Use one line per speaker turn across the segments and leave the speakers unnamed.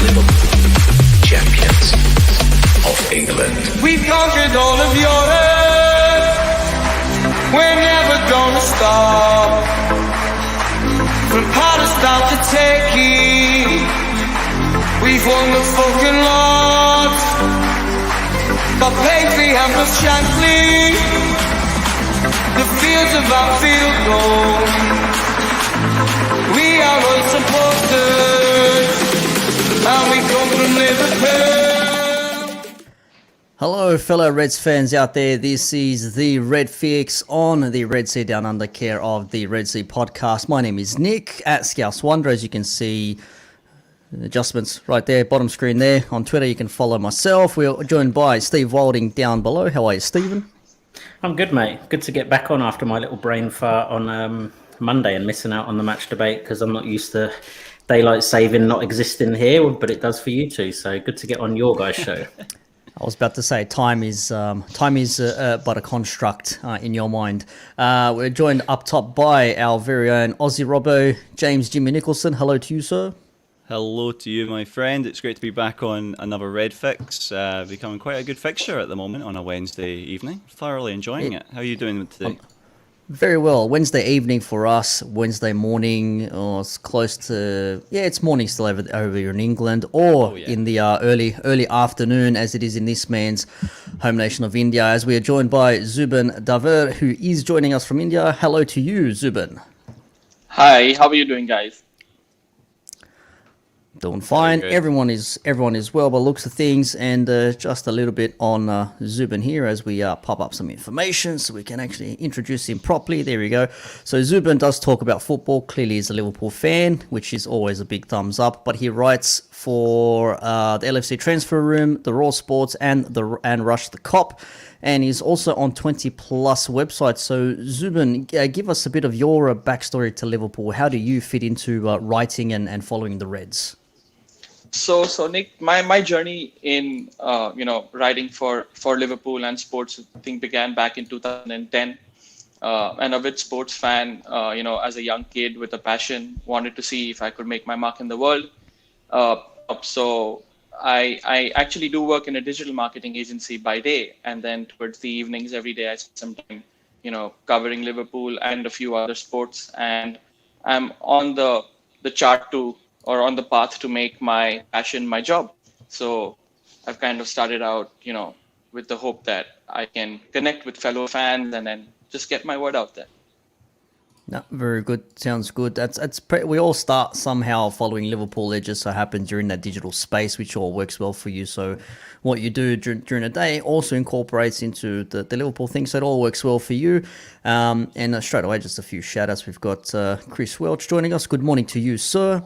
Liverpool, champions of England.
We've conquered all of Europe. We're never gonna stop. From Palestine to Turkey, we've won the fucking lot. Got Paisley and the Shankly, the fields of Anfield gold. We are unsupported, and we come from Liverpool.
Hello, fellow Reds fans out there. This is the Redfix on the Red Sea Down Under care of the Red Sea podcast. My name is Nick at Scouse Wonder. As you can see, adjustments right there, bottom screen there. On Twitter, you can follow myself. We're joined by Steve Wilding down below. How are you, Stephen?
I'm good, mate. Good to get back on after my little brain fart on Monday and missing out on the match debate because I'm not used to daylight saving not existing here, but it does for you two. So good to get on your guys' show.
I was about to say time is but a construct in your mind. We're joined up top by our very own Aussie Robbo, James Jimmy Nicholson. Hello to you, sir.
Hello to you, my friend. It's great to be back on another Redfix. Becoming quite a good fixture at the moment on a Wednesday evening. Thoroughly enjoying it. How are you doing today?
Very well. Wednesday evening for us. Wednesday morning, or it's close to it's morning still over here in England, or in the early afternoon as it is in this man's home nation of India. As we are joined by Zubin Daver, who is joining us from India. Hello to you, Zubin.
Hi. How are you doing, guys?
Doing fine. Everyone is well by the looks of things, and just a little bit on Zubin here as we pop up some information so we can actually introduce him properly. There we go. So Zubin does talk about football. Clearly he's a Liverpool fan, which is always a big thumbs up, but he writes for the LFC Transfer Room, the Raw Sports, and Rush the Cop, and he's also on 20 plus websites. So Zubin, give us a bit of your backstory to Liverpool. How do you fit into writing and following the Reds?
So Nick, my journey in writing for Liverpool and sports, I think, began back in 2010. And a bit sports fan, as a young kid with a passion, wanted to see if I could make my mark in the world. So I actually do work in a digital marketing agency by day, and then towards the evenings every day I spend some time, covering Liverpool and a few other sports, and I'm on the chart on the path to make my passion my job. So I've kind of started out, with the hope that I can connect with fellow fans and then just get my word out there.
No, very good. Sounds good. We all start somehow following Liverpool. It just so happens you're in that digital space, which all works well for you. So what you do during the day also incorporates into the Liverpool thing. So it all works well for you. And straight away, just a few shout outs. We've got Chris Welch joining us. Good morning to you, sir.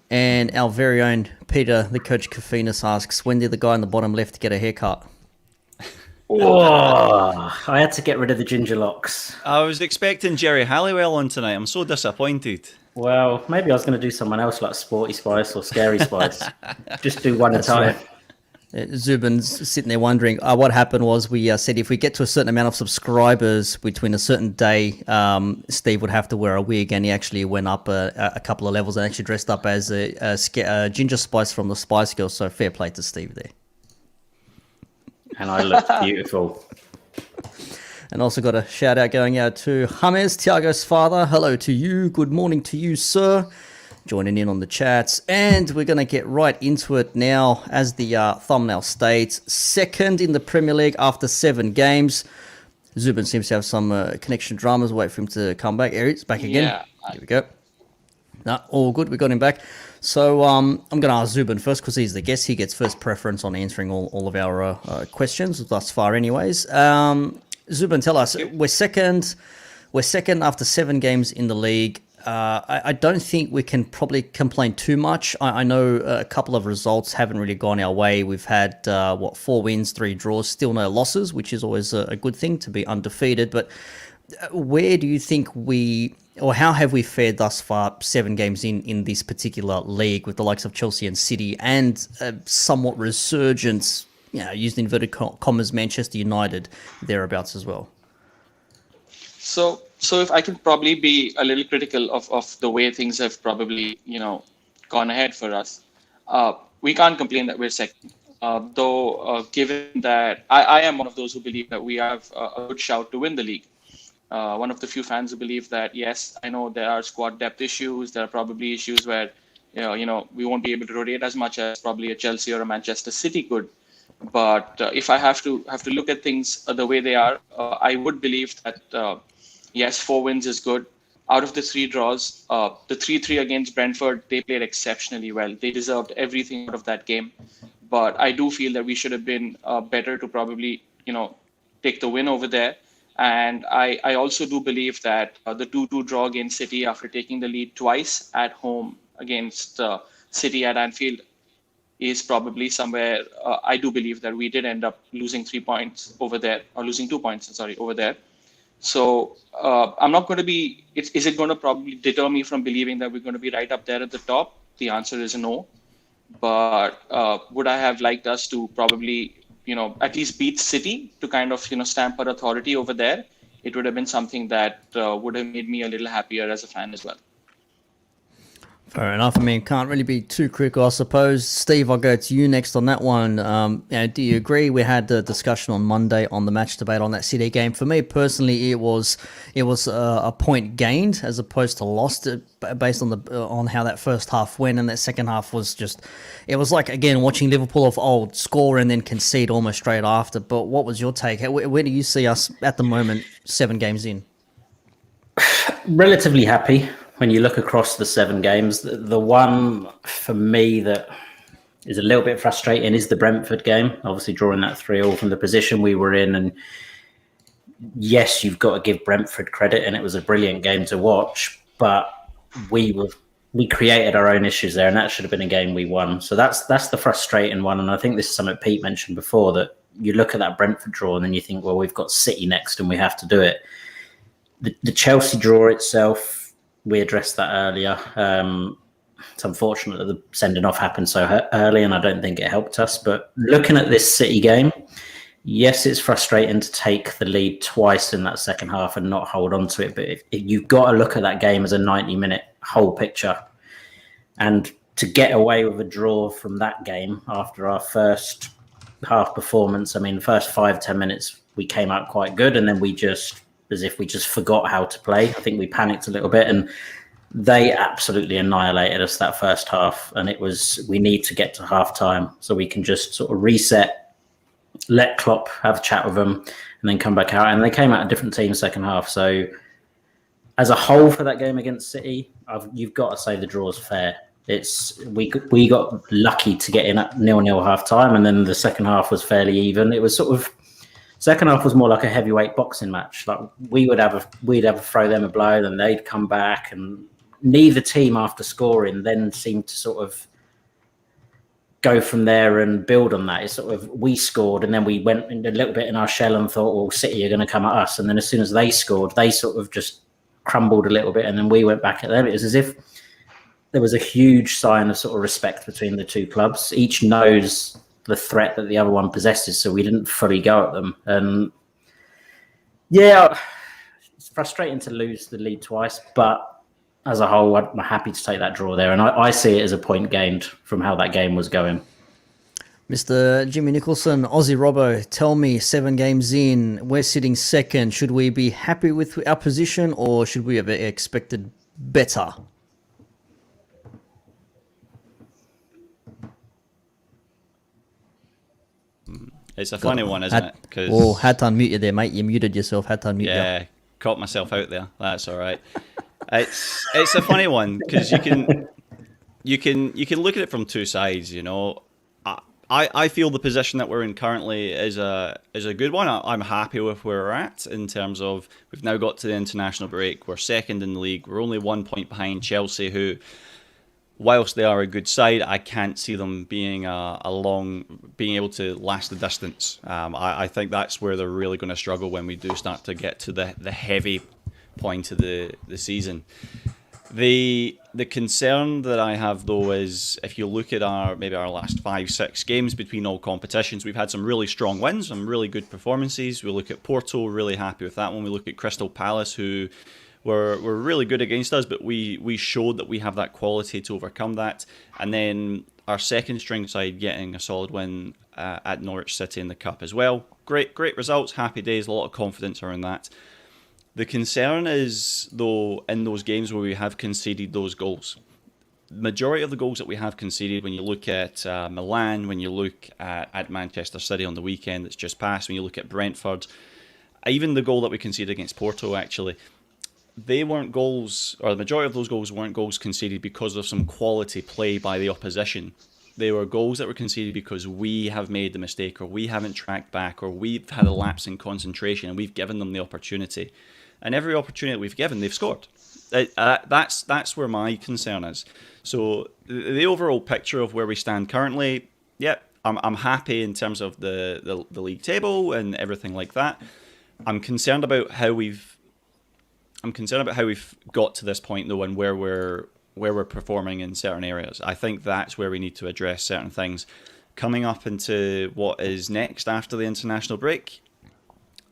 And our very own Peter, the coach Kafinas, asks, when did the guy on the bottom left get a haircut?
Oh, I had to get rid of the ginger locks.
I was expecting Jerry Halliwell on tonight. I'm so disappointed.
Well, maybe I was going to do someone else like Sporty Spice or Scary Spice. Just do one at a time.
Zubin's sitting there wondering, what happened was we said if we get to a certain amount of subscribers between a certain day, Steve would have to wear a wig, and he actually went up a couple of levels and actually dressed up as a Ginger Spice from the Spice Girls. So fair play to Steve there.
And I looked beautiful.
And also got a shout out going out to James, Tiago's father. Hello to you. Good morning to you, sir. Joining in on the chats, and we're going to get right into it now. As the thumbnail states, second in the Premier League after 7 games. Zubin seems to have some connection dramas. Wait for him to come back. Here he's back again.
Yeah.
Here we go. No, all good. We got him back. So I'm going to ask Zubin first because he's the guest. He gets first preference on answering all of our questions thus far anyways. Zubin, tell us, we're second after 7 games in the league. I don't think we can probably complain too much. I know a couple of results haven't really gone our way. We've had 4 wins, 3 draws, still no losses, which is always a good thing to be undefeated. But where do you think how have we fared thus far 7 games in this particular league with the likes of Chelsea and City and somewhat resurgence, used inverted commas, Manchester United thereabouts as well?
So if I can probably be a little critical of the way things have probably, gone ahead for us. we can't complain that we're second. Though, given that I am one of those who believe that we have a good shout to win the league. One of the few fans who believe that, yes, I know there are squad depth issues. There are probably issues where, we won't be able to rotate as much as probably a Chelsea or a Manchester City could. But if I have to look at things the way they are, I would believe that, yes, 4 wins is good. Out of the 3 draws, the 3-3 against Brentford, they played exceptionally well. They deserved everything out of that game. But I do feel that we should have been better to probably, take the win over there. And I also do believe that the 2-2 draw against City after taking the lead twice at home against City at Anfield is probably somewhere I do believe that we did end up losing 3 points over there, or losing 2 points, sorry, over there. So I'm not going to be, is it going to probably deter me from believing that we're going to be right up there at the top? The answer is no. But would I have liked us to probably, at least beat City to kind of, stamp our authority over there? It would have been something that would have made me a little happier as a fan as well.
Fair enough. I mean, can't really be too critical, I suppose. Steve, I'll go to you next on that one. Do you agree? We had the discussion on Monday on the match debate on that City game. For me personally, it was a point gained as opposed to lost, based on how that first half went, and that second half was just, it was like, again, watching Liverpool of old score and then concede almost straight after. But what was your take? Where do you see us at the moment, 7 games in?
Relatively happy. When you look across the 7 games, the one for me that is a little bit frustrating is the Brentford game. Obviously, drawing that 3-3 from the position we were in. And yes, you've got to give Brentford credit, and it was a brilliant game to watch. But we created our own issues there, and that should have been a game we won. So that's the frustrating one. And I think this is something Pete mentioned before, that you look at that Brentford draw and then you think, well, we've got City next and we have to do it. The Chelsea draw itself, we addressed that earlier. It's unfortunate that the sending off happened so early, and I don't think it helped us. But looking at this City game, yes, it's frustrating to take the lead twice in that second half and not hold on to it. But if you've got to look at that game as a 90-minute whole picture. And to get away with a draw from that game after our first half performance, I mean, the first 5-10 minutes, we came out quite good, and then we just, as if we just forgot how to play. I think we panicked a little bit, and they absolutely annihilated us that first half. And it was, we need to get to half time so we can just sort of reset, let Klopp have a chat with them, and then come back out. And they came out a different team second half. So as a whole for that game against City, you've got to say the draw's fair. We got lucky to get in at 0-0 half time, and then the second half was fairly even. It was sort of, second half was more like a heavyweight boxing match. Like we'd have a throw them a blow, then they'd come back, and neither team after scoring then seemed to sort of go from there and build on that. It's sort of, we scored and then we went a little bit in our shell and thought, well, City are going to come at us. And then as soon as they scored, they sort of just crumbled a little bit, and then we went back at them. It was as if there was a huge sign of sort of respect between the two clubs. Each knows the threat that the other one possesses, so we didn't fully go at them. And yeah, it's frustrating to lose the lead twice, but as a whole, I'm happy to take that draw there, and I see it as a point gained from how that game was going.
Mr. Jimmy Nicholson, Aussie Robbo, tell me, 7 games in, we're sitting second. Should we be happy with our position, or should we have expected better?
It's a funny one, isn't it?
Oh, had to unmute you there, mate. You muted yourself. Had to unmute you.
Yeah, caught myself out there. That's all right. It's a funny one because you can look at it from two sides. You know, I feel the position that we're in currently is a good one. I'm happy with where we're at in terms of we've now got to the international break. We're second in the league. We're only 1 point behind Chelsea, who, whilst they are a good side, I can't see them being being able to last the distance. I think that's where they're really going to struggle when we do start to get to the heavy point of the season. The concern that I have, though, is if you look at our last 5-6 games between all competitions, we've had some really strong wins, some really good performances. We look at Porto, really happy with that one. We look at Crystal Palace, who were really good against us, but we showed that we have that quality to overcome that. And then our second string side getting a solid win at Norwich City in the Cup as well. Great results, happy days, a lot of confidence around that. The concern is, though, in those games where we have conceded those goals. The majority of the goals that we have conceded, when you look at Milan, when you look at Manchester City on the weekend that's just passed, when you look at Brentford, even the goal that we conceded against Porto, actually, they weren't goals, or the majority of those goals weren't goals conceded because of some quality play by the opposition. They were goals that were conceded because we have made the mistake, or we haven't tracked back, or we've had a lapse in concentration and we've given them the opportunity. And every opportunity that we've given, they've scored. That's where my concern is. So the overall picture of where we stand currently, I'm happy in terms of the league table and everything like that. I'm concerned about how we've got to this point, though, and where we're performing in certain areas. I think that's where we need to address certain things. Coming up into what is next after the international break,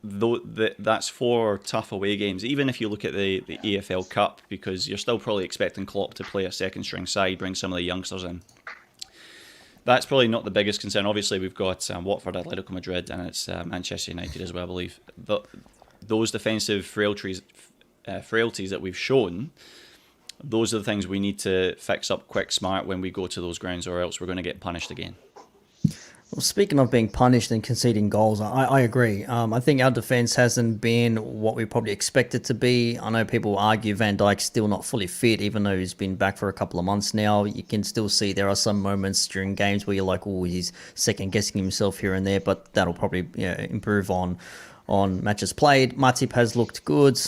though, that's 4 tough away games. Even if you look at the EFL Cup, because you're still probably expecting Klopp to play a second string side, bring some of the youngsters in. That's probably not the biggest concern. Obviously, we've got Watford, Atletico Madrid, and it's Manchester United as well, I believe. Those defensive frailties that we've shown, those are the things we need to fix up quick, smart when we go to those grounds, or else we're going to get punished again.
Well, speaking of being punished and conceding goals, I agree. I think our defence hasn't been what we probably expected to be. I know people argue Van Dijk's still not fully fit, even though he's been back for a couple of months now. You can still see there are some moments during games where you're like, oh, he's second-guessing himself here and there, but that'll probably improve on matches played. Matip has looked good,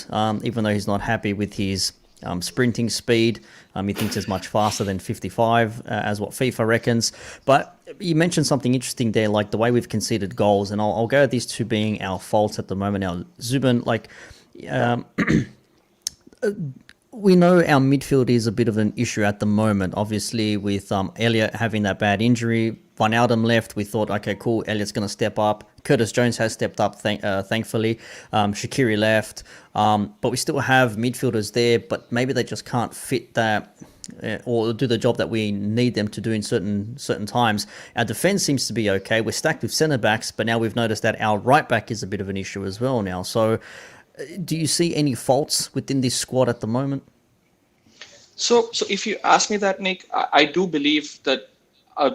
even though he's not happy with his sprinting speed. He thinks it's much faster than 55, as what FIFA reckons. But you mentioned something interesting there, like the way we've conceded goals, and I'll go at these two being our faults at the moment. Now, Zubin, we know our midfield is a bit of an issue at the moment. Obviously, with Elliott having that bad injury, Wijnaldum left. We thought, okay, cool, Elliott's going to step up. Curtis Jones has stepped up, thankfully. Shaqiri left. But we still have midfielders there, but maybe they just can't fit that or do the job that we need them to do in certain times. Our defence seems to be okay. We're stacked with centre-backs, but now we've noticed that our right-back is a bit of an issue as well now. So do you see any faults within this squad at the moment?
So if you ask me that, Nick, I do believe that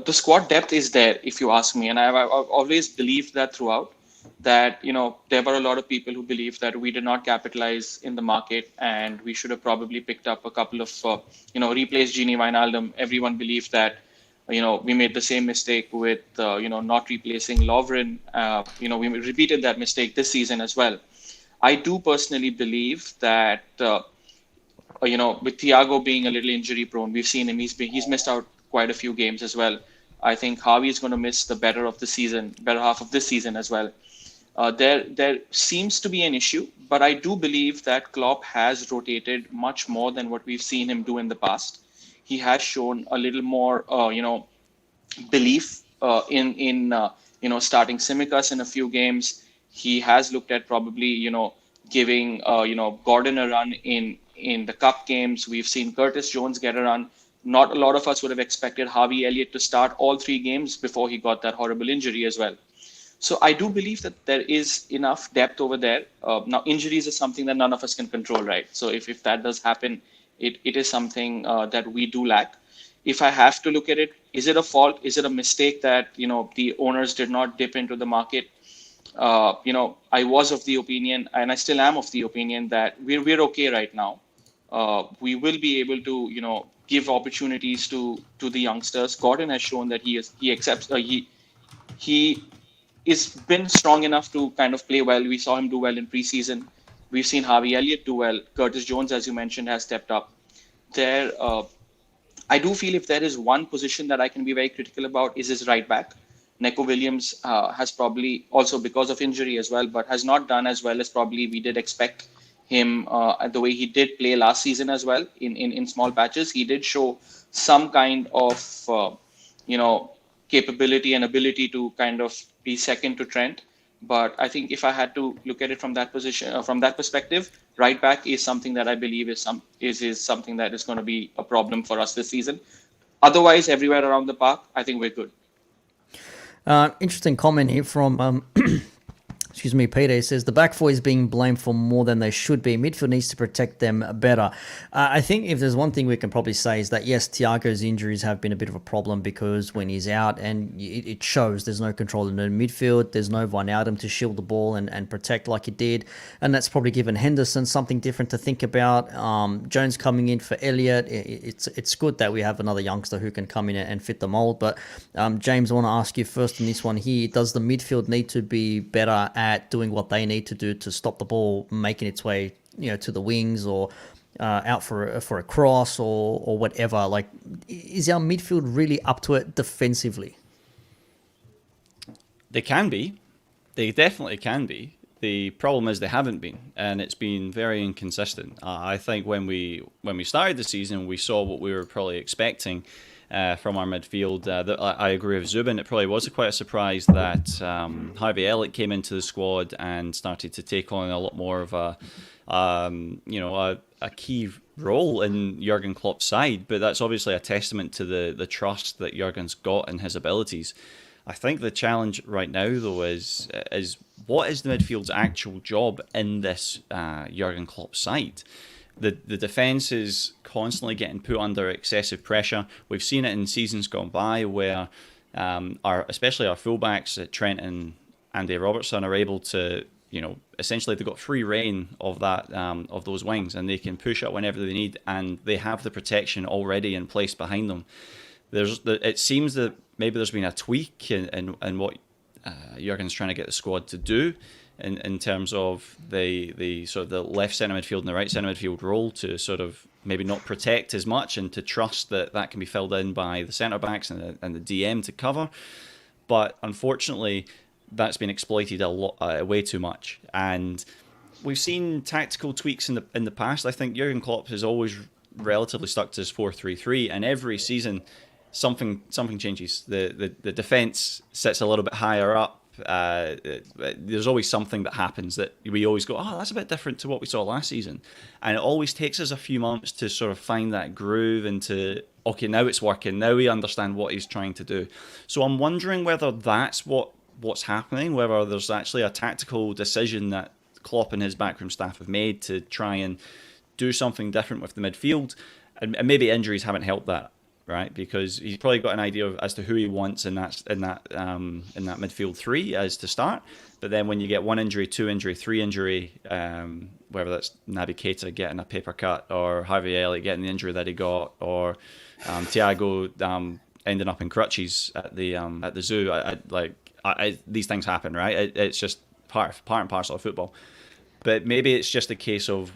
the squad depth is there, if you ask me. And I've always believed that throughout, that, there were a lot of people who believe that we did not capitalize in the market and we should have probably picked up a couple of, replaced Gini Wijnaldum. Everyone believed that, we made the same mistake with, not replacing Lovren. We repeated that mistake this season as well. I do personally believe that, with Thiago being a little injury prone, we've seen him, he's missed out quite a few games as well. I think Harvey is going to miss the better half of this season as well. There seems to be an issue, but I do believe that Klopp has rotated much more than what we've seen him do in the past. He has shown a little more, belief in starting Tsimikas in a few games. He has looked at probably, giving, Gordon a run in the cup games. We've seen Curtis Jones get a run. Not a lot of us would have expected Harvey Elliott to start all 3 games before he got that horrible injury as well. So I do believe that there is enough depth over there. Now, injuries is something that none of us can control, right? So if that does happen, it is something that we do lack. If I have to look at it, is it a fault? Is it a mistake that, the owners did not dip into the market? I was of the opinion, and I still am of the opinion, that we're okay right now. We will be able to, give opportunities to the youngsters. Gordon has shown that he is been strong enough to kind of play well. We saw him do well in preseason. We've seen Harvey Elliott do well. Curtis Jones, as you mentioned, has stepped up. I do feel if there is one position that I can be very critical about is his right back. Neco Williams has probably also, because of injury as well, but has not done as well as probably we did expect him, the way he did play last season as well in small patches. He did show some kind of, capability and ability to kind of be second to Trent. But I think if I had to look at it from that position, from that perspective, right back is something that I believe is something that is going to be a problem for us this season. otherwise, everywhere around the park, I think we're good.
Interesting comment here from excuse me, Peter. He says the back four is being blamed for more than they should be. Midfield needs to protect them better. I think if there's one thing we can probably say is that, yes, Thiago's injuries have been a bit of a problem because when he's out, and it shows, there's no control in the midfield. There's no Wijnaldum to shield the ball and protect like he did. And that's probably given Henderson something different to think about. Jones coming in for Elliott. It's good that we have another youngster who can come in and fit the mold. But James, I want to ask you first on this one here. Does the midfield need to be better at doing what they need to do to stop the ball making its way, to the wings or out for a cross or whatever? Like, is our midfield really up to it defensively?
They can be. They definitely can be. The problem is they haven't been, and it's been very inconsistent. I think when we started the season, we saw what we were probably expecting from our midfield. I agree with Zubin. It probably was quite a surprise that Harvey Elliott came into the squad and started to take on a lot more of a key role in Jurgen Klopp's side. But that's obviously a testament to the trust that Jurgen's got in his abilities. I think the challenge right now, though, is what is the midfield's actual job in this Jurgen Klopp side? The defence is constantly getting put under excessive pressure. We've seen it in seasons gone by where especially our fullbacks, Trent and Andy Robertson, are able to, essentially they've got free reign of that of those wings, and they can push up whenever they need, and they have the protection already in place behind them. It seems that maybe there's been a tweak in what Jurgen's trying to get the squad to do in terms of the sort of the left centre midfield and the right centre midfield role, to sort of maybe not protect as much and to trust that can be filled in by the centre backs and the DM to cover. But unfortunately, that's been exploited way too much, and we've seen tactical tweaks in the past. I think Jurgen Klopp has always relatively stuck to his 4-3-3, and every season something changes. The defence sits a little bit higher up. There's always something that happens that we always go, oh, that's a bit different to what we saw last season, and it always takes us a few months to sort of find that groove and to, okay, now it's working, now we understand what he's trying to do. So I'm wondering whether that's what's happening, whether there's actually a tactical decision that Klopp and his backroom staff have made to try and do something different with the midfield, and maybe injuries haven't helped that, right? Because he's probably got an idea as to who he wants in that midfield three as to start. But then when you get 1 injury, 2 injury, 3 injury, whether that's Naby Keita getting a paper cut, or Harvey Elliott getting the injury that he got, or Thiago ending up in crutches at the zoo, these things happen, right? It's just part and parcel of football. But maybe it's just a case of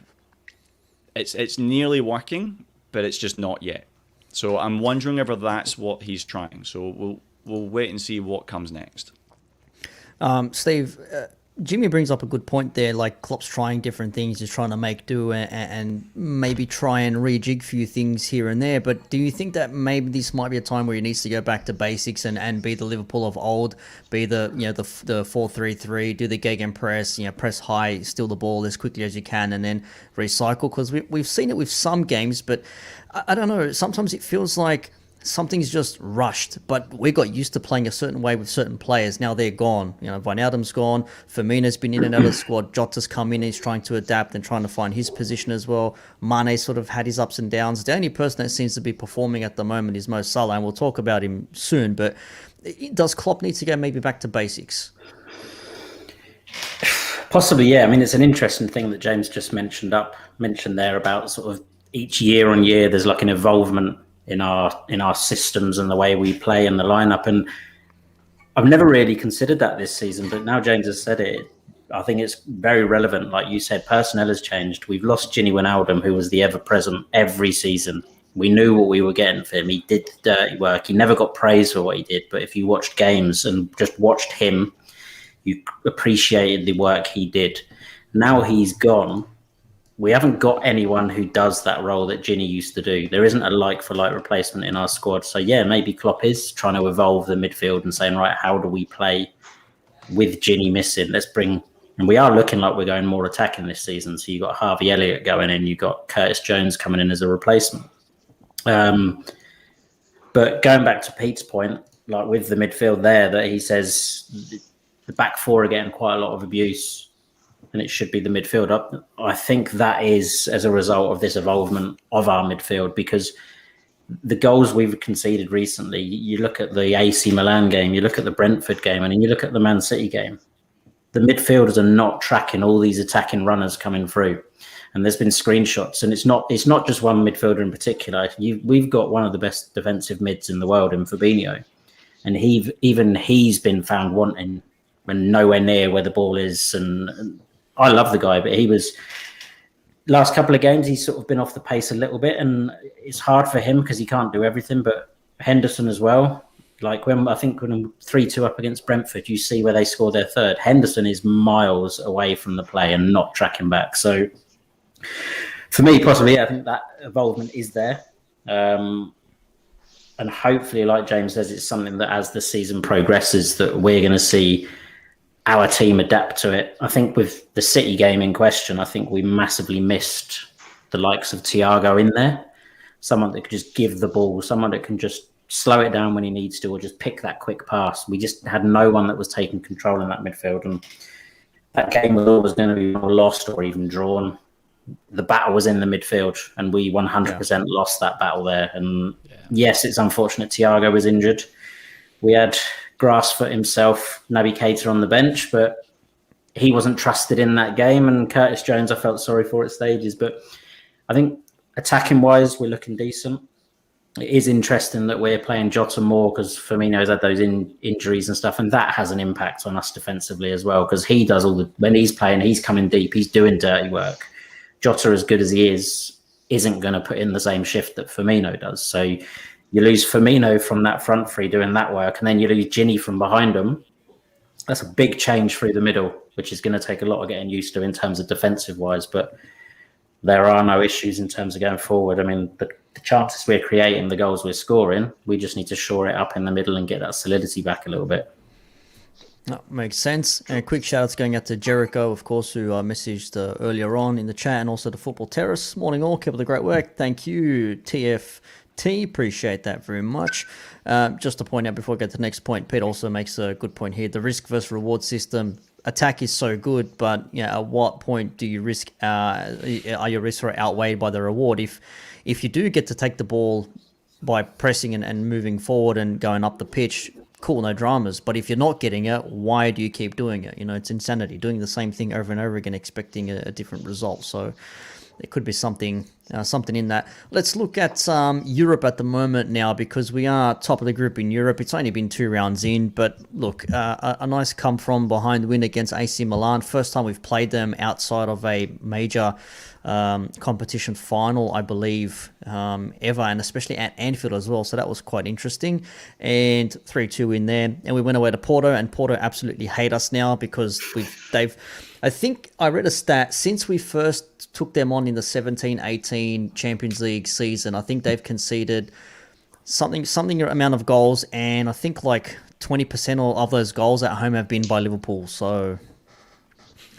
it's nearly working, but it's just not yet. So I'm wondering whether that's what he's trying. So we'll wait and see what comes next.
Steve, Jimmy brings up a good point there. Like, Klopp's trying different things. He's trying to make do and maybe try and rejig a few things here and there. But do you think that maybe this might be a time where he needs to go back to basics and be the Liverpool of old, be the 4-3-3, do the gegenpress, press high, steal the ball as quickly as you can, and then recycle? Because we've seen it with some games, but I don't know. Sometimes it feels like something's just rushed, but we got used to playing a certain way with certain players. Now they're gone. Wijnaldum's gone. Firmino's been in and out of the squad. Jota's come in. He's trying to adapt and trying to find his position as well. Mane sort of had his ups and downs. The only person that seems to be performing at the moment is Mo Salah, and we'll talk about him soon. But does Klopp need to go maybe back to basics?
Possibly, yeah. I mean, it's an interesting thing that James just mentioned there about sort of each year on year, there's like an involvement in our systems and the way we play and the lineup. And I've never really considered that this season, but now James has said it, I think it's very relevant. Like you said, personnel has changed. We've lost Gini Wijnaldum, who was the ever-present every season. We knew what we were getting for him. He did the dirty work. He never got praise for what he did, but if you watched games and just watched him, you appreciated the work he did. Now he's gone. We haven't got anyone who does that role that Gini used to do. There isn't a like-for-like replacement in our squad. So, yeah, maybe Klopp is trying to evolve the midfield and saying, right, how do we play with Gini missing? And we are looking like we're going more attacking this season. So you've got Harvey Elliott going in. You've got Curtis Jones coming in as a replacement. But going back to Pete's point, like with the midfield there, that he says the back four are getting quite a lot of abuse and it should be the midfield up. I think that is as a result of this evolvement of our midfield, because the goals we've conceded recently, you look at the AC Milan game, you look at the Brentford game, and then you look at the Man City game, the midfielders are not tracking all these attacking runners coming through. And there's been screenshots, and it's not just one midfielder in particular. We've got one of the best defensive mids in the world in Fabinho, and he's been found wanting when nowhere near where the ball is. And I love the guy, but he was last couple of games he's sort of been off the pace a little bit, and it's hard for him because he can't do everything. But Henderson as well. Like when 3-2 up against Brentford, you see where they score their third. Henderson is miles away from the play and not tracking back. So for me, possibly, I think that involvement is there. And hopefully, like James says, it's something that as the season progresses, that we're going to see our team adapt to it. I think with the City game in question, I think we massively missed the likes of Thiago in there. Someone that could just give the ball, someone that can just slow it down when he needs to, or just pick that quick pass. We just had no one that was taking control in that midfield. And that game was always going to be lost or even drawn. The battle was in the midfield, and we 100% lost that battle there. And yes, it's unfortunate Thiago was injured. We had Grassfoot himself, Naby Keita on the bench, but he wasn't trusted in that game. And Curtis Jones, I felt sorry for at stages. But I think attacking-wise, we're looking decent. It is interesting that we're playing Jota more because Firmino's had those injuries and stuff, and that has an impact on us defensively as well, because he does when he's playing, he's coming deep, he's doing dirty work. Jota, as good as he isn't going to put in the same shift that Firmino does. So you lose Firmino from that front three doing that work, and then you lose Ginny from behind him. That's a big change through the middle, which is going to take a lot of getting used to in terms of defensive-wise, but there are no issues in terms of going forward. I mean, the chances we're creating, the goals we're scoring, we just need to shore it up in the middle and get that solidity back a little bit.
That makes sense. And a quick shout out going out to Jericho, of course, who messaged earlier on in the chat, and also the Football Terrace. Morning all, keep up the great work. Thank you, TFT. Appreciate that very much. Just to point out before I get to the next point, Pete also makes a good point here. The risk versus reward system. Attack is so good, but at what point do you risk? Are your risks outweighed by the reward? If you do get to take the ball by pressing and moving forward and going up the pitch, cool, no dramas. But if you're not getting it, why do you keep doing it? It's insanity, doing the same thing over and over again, expecting a different result. So there could be something in that. Let's look at Europe at the moment now, because we are top of the group in Europe. It's only been 2 rounds in, but look, a nice come from behind win against AC Milan. First time we've played them outside of a major competition final, I believe, ever, and especially at Anfield as well. So that was quite interesting. And 3-2 in there. And we went away to Porto, and Porto absolutely hate us now because I think I read a stat, since we first took them on in the 17-18 Champions League season, I think they've conceded something amount of goals, and I think like 20% of those goals at home have been by Liverpool. So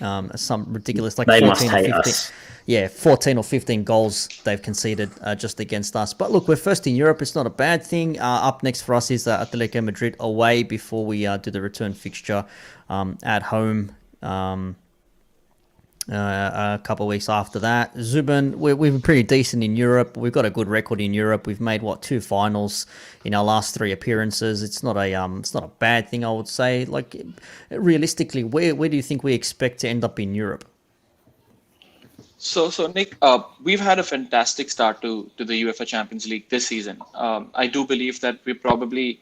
some ridiculous, like
they
14
must
or
hate
15.
us.
Yeah, 14 or 15 goals they've conceded just against us. But look, we're first in Europe. It's not a bad thing. Up next for us is Atletico Madrid away before we do the return fixture at home. A couple of weeks after that. Zubin, we've been pretty decent in Europe. We've got a good record in Europe. We've made 2 finals in our last 3 appearances. It's not a bad thing, I would say. Like, realistically, where do you think we expect to end up in Europe?
So Nick, we've had a fantastic start to the UEFA Champions League this season. I do believe that we probably,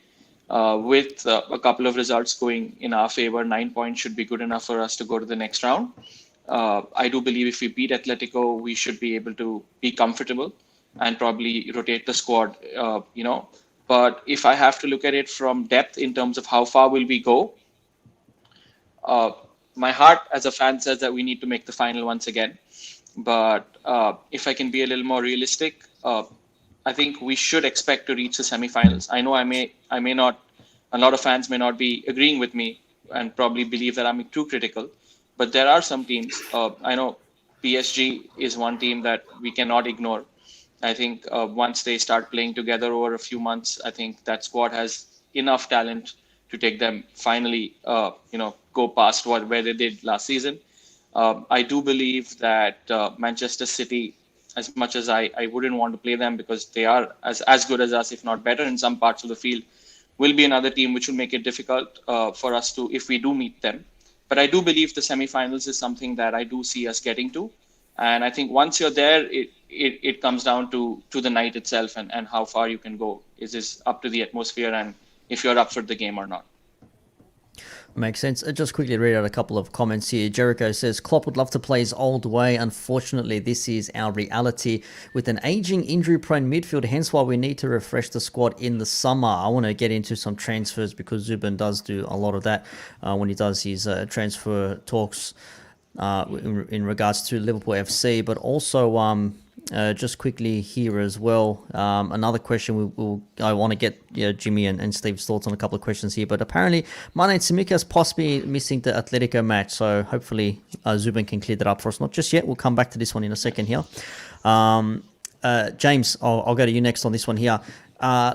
with a couple of results going in our favor, 9 points should be good enough for us to go to the next round. I do believe if we beat Atletico, we should be able to be comfortable and probably rotate the squad, But if I have to look at it from depth in terms of how far will we go, my heart as a fan says that we need to make the final once again. But if I can be a little more realistic, I think we should expect to reach the semifinals. I know I may not, a lot of fans may not be agreeing with me and probably believe that I'm too critical. But there are some teams, I know PSG is one team that we cannot ignore. I think once they start playing together over a few months, I think that squad has enough talent to take them finally, go past where they did last season. I do believe that Manchester City, as much as I wouldn't want to play them because they are as good as us, if not better, in some parts of the field, will be another team which will make it difficult for us to, if we do meet them. But I do believe the semi-finals is something that I do see us getting to. And I think once you're there, it comes down to the night itself and how far you can go. Is this up to the atmosphere and if you're up for the game or not?
Makes sense. Just quickly read out a couple of comments here. Jericho says, Klopp would love to play his old way. Unfortunately, this is our reality with an aging, injury-prone midfield, hence why we need to refresh the squad in the summer. I want to get into some transfers because Zubin does do a lot of that when he does his transfer talks in regards to Liverpool FC, but also just quickly here as well, another question I want to get Jimmy and Steve's thoughts on a couple of questions here, but apparently Mane Tsimikas possibly missing the Atletico match, so hopefully Zubin can clear that up for us. Not just yet, we'll come back to this one in a second here. James, I'll go to you next on this one here.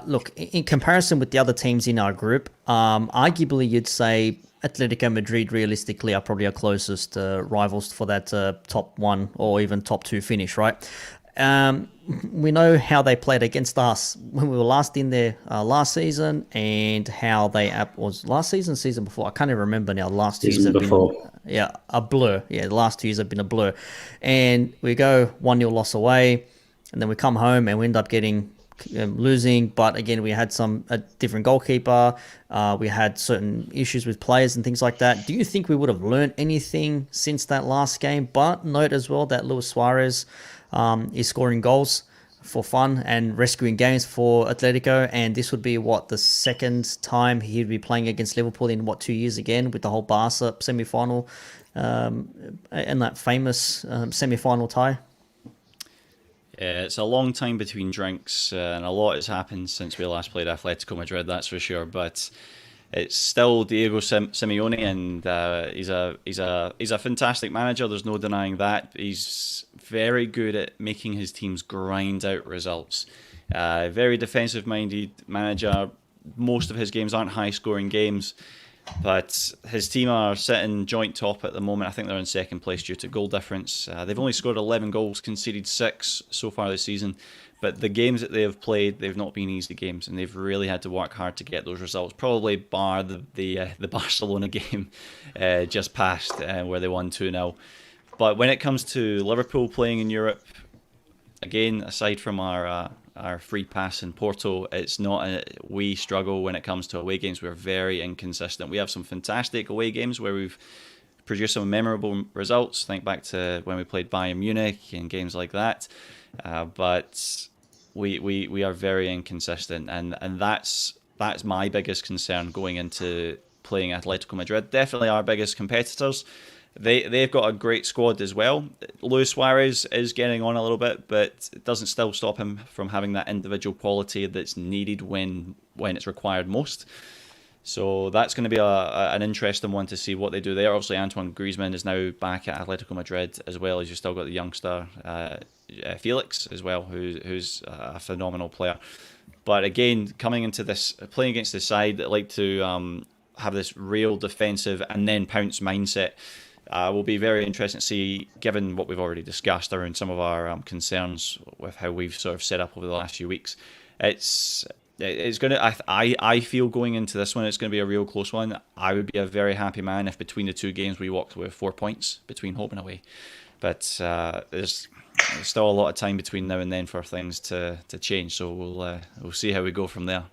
Look, in comparison with the other teams in our group, arguably you'd say Atletico Madrid realistically are probably our closest rivals for that top one or even top two finish, right? We know how they played against us when we were last in there last season, and how they was last season before. I can't even remember now. Last 2 years have been a blur. Yeah, the last 2 years have been a blur. And we go 1-0 loss away, and then we come home and we end up getting losing. But again, we had a different goalkeeper. We had certain issues with players and things like that. Do you think we would have learned anything since that last game? But note as well that Luis Suarez is scoring goals for fun and rescuing games for Atletico, and this would be the second time he'd be playing against Liverpool in 2 years again, with the whole Barca semi-final and that famous semi-final tie.
Yeah, it's a long time between drinks, and a lot has happened since we last played Atletico Madrid, that's for sure. But it's still Diego Simeone, and he's a fantastic manager. There's no denying that. He's very good at making his teams grind out results. Very defensive-minded manager. Most of his games aren't high-scoring games, but his team are sitting joint top at the moment. I think they're in second place due to goal difference. They've only scored 11 goals, conceded 6 so far this season. But the games that they have played, they've not been easy games, and they've really had to work hard to get those results. Probably bar the Barcelona game just past, where they won 2-0. But when it comes to Liverpool playing in Europe, again, aside from our free pass in Porto, it's not we struggle when it comes to away games. We're very inconsistent. We have some fantastic away games where we've produced some memorable results. Think back to when we played Bayern Munich and games like that. But we are very inconsistent, and that's my biggest concern going into playing Atletico Madrid. Definitely our biggest competitors. They've got a great squad as well. Luis Suarez is getting on a little bit, but it doesn't still stop him from having that individual quality that's needed when it's required most. So that's going to be an interesting one to see what they do there. Obviously, Antoine Griezmann is now back at Atletico Madrid, as well as you've still got the youngster Felix as well, who's a phenomenal player. But again, coming into this, playing against the side that like to have this real defensive and then pounce mindset, will be very interesting to see, given what we've already discussed around some of our concerns with how we've sort of set up over the last few weeks. It's going to. I feel going into this one, it's going to be a real close one. I would be a very happy man if between the two games we walked away with 4 points between home and away. But there's still a lot of time between now and then for things to change. So we'll see how we go from there.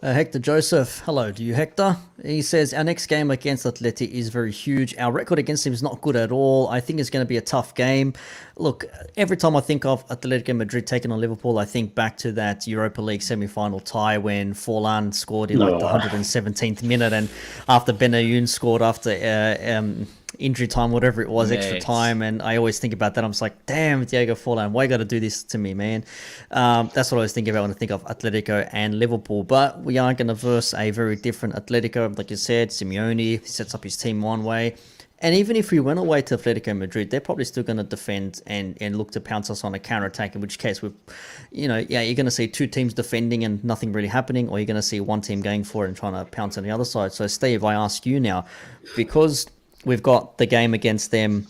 Hector Joseph, hello to you, Hector. He says, our next game against Atleti is very huge. Our record against him is not good at all. I think it's going to be a tough game. Look, every time I think of Atletico Madrid taking on Liverpool, I think back to that Europa League semi-final tie when Forlan scored in the 117th minute, and after Benayoun scored after injury time, whatever it was, extra time. And I always think about that. I'm just like, damn, Diego Forlan, why you got to do this to me, man? That's what I always think about when I think of Atletico and Liverpool. But we are going to verse a very different Atletico. Like you said, Simeone sets up his team one way, And even if we went away to Atletico Madrid, they're probably still going to defend and look to pounce us on a counter-attack, in which case, you're going to see two teams defending and nothing really happening, or you're going to see one team going for it and trying to pounce on the other side. So, Steve, I ask you now, because we've got the game against them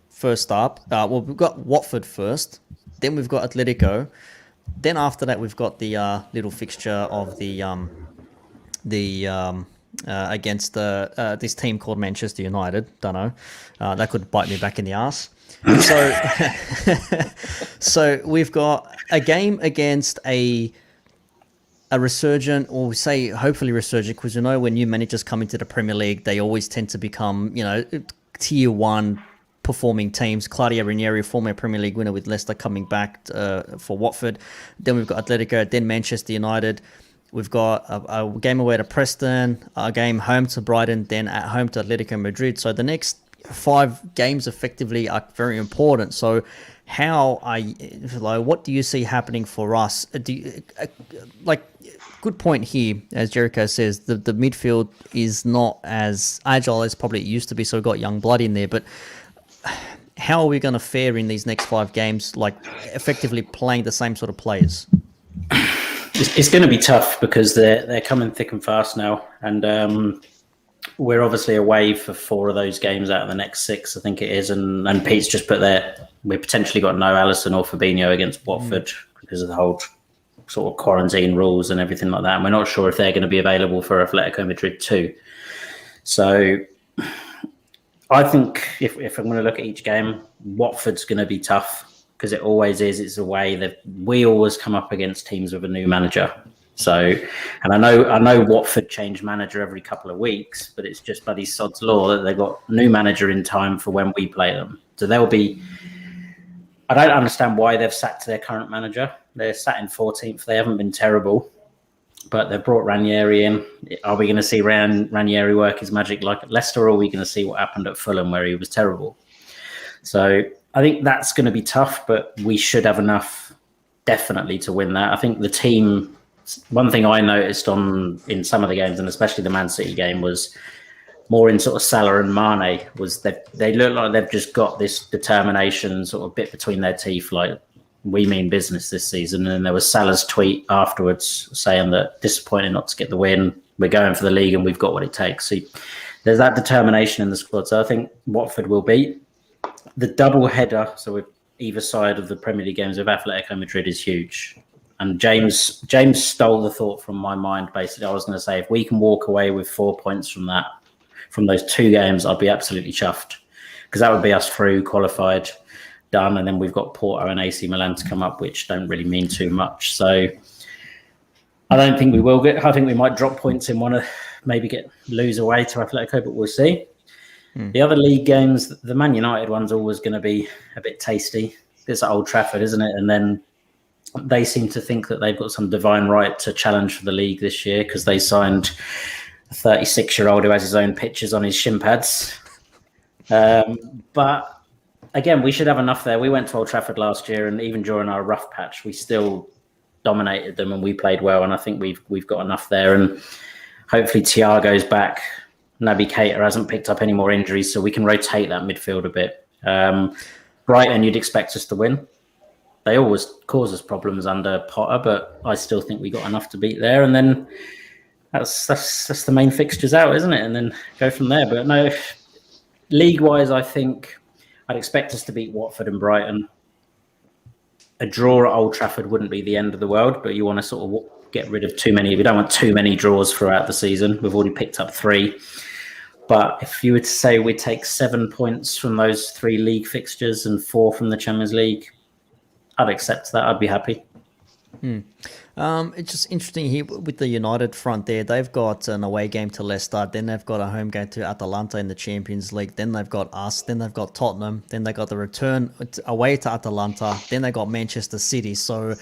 first up. We've got Watford first, then we've got Atletico. Then after that, we've got the little fixture of the against this team called Manchester United. Don't know. That could bite me back in the ass. So we've got a game against a resurgent, or we say hopefully resurgent, because when new managers come into the Premier League, they always tend to become tier one performing teams. Claudio Ranieri, former Premier League winner with Leicester, coming back for Watford. Then we've got Atletico, then Manchester United. We've got a game away to Preston, a game home to Brighton, then at home to Atletico Madrid. So the next 5 games effectively are very important. So what do you see happening for us? Good point here, as Jericho says, the midfield is not as agile as probably it used to be. So we've got young blood in there, but how are we going to fare in these next 5 games, effectively playing the same sort of players?
It's going to be tough because they're coming thick and fast now, and we're obviously away for 4 of those games out of the next 6, I think it is, and Pete's just put there, we potentially got no Alisson or Fabinho against Watford because of the whole sort of quarantine rules and everything like that, and we're not sure if they're going to be available for Atletico Madrid too. So I think if I'm going to look at each game, Watford's going to be tough, because it always is. It's a way that we always come up against teams with a new manager. So, and I know Watford change manager every couple of weeks, but it's just bloody sod's law that they've got new manager in time for when we play them. So they'll be. I don't understand why they've sacked their current manager. They're sat in 14th. They haven't been terrible, but they've brought Ranieri in. Are we going to see Ranieri work his magic like at Leicester, or are we going to see what happened at Fulham where he was terrible? So I think that's going to be tough, but we should have enough definitely to win that. I think the team, one thing I noticed in some of the games, and especially the Man City game, was more in sort of Salah and Mane, was that they look like they've just got this determination sort of bit between their teeth, like we mean business this season. And there was Salah's tweet afterwards saying that disappointing not to get the win. We're going for the league and we've got what it takes. So there's that determination in the squad. So I think Watford will beat. The double header, so with either side of the Premier League games of Atletico Madrid, is huge. And James stole the thought from my mind. Basically, I was going to say, if we can walk away with 4 points from those 2 games, I'd be absolutely chuffed, because that would be us through, qualified, done, and then we've got Porto and AC Milan to come up, which don't really mean too much. So I don't think we will get. I think we might drop points in one of, maybe lose away to Atletico, but we'll see. The other league games, the Man United one's always going to be a bit tasty. It's at Old Trafford, isn't it? And then they seem to think that they've got some divine right to challenge for the league this year, because they signed a 36-year-old who has his own pictures on his shin pads. But again, we should have enough there. We went to Old Trafford last year, and even during our rough patch, we still dominated them and we played well. And I think we've got enough there. And hopefully Thiago's back. Naby Keita hasn't picked up any more injuries, so we can rotate that midfield a bit. Brighton, you'd expect us to win. They always cause us problems under Potter, but I still think we got enough to beat there. And then that's the main fixtures out, isn't it? And then go from there. But no, league-wise, I think I'd expect us to beat Watford and Brighton. A draw at Old Trafford wouldn't be the end of the world, but you want to sort of get rid of too many. We don't want too many draws throughout the season. We've already picked up 3. But if you were to say we take 7 points from those 3 league fixtures and 4 from the Champions League, I'd accept that. I'd be happy.
It's just interesting here with the United front there. They've got an away game to Leicester, then they've got a home game to Atalanta in the Champions League, then they've got us, then they've got Tottenham, then they got the return away to Atalanta, then they got Manchester City. So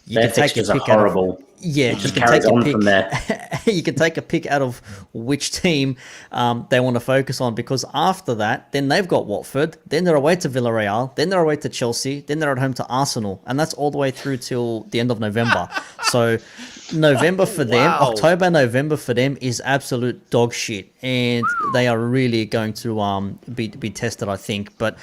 you
their
can take
fixtures
a pick
are horrible.
Out of, yeah,
just
you can take a pick
from there.
You can take a pick out of which team they want to focus on, because after that, then they've got Watford, then they're away to Villarreal, then they're away to Chelsea, then they're at home to Arsenal, and that's all the way through till the end of November. So November for them,
Wow.
October, November for them is absolute dog shit, and they are really going to be tested, I think. But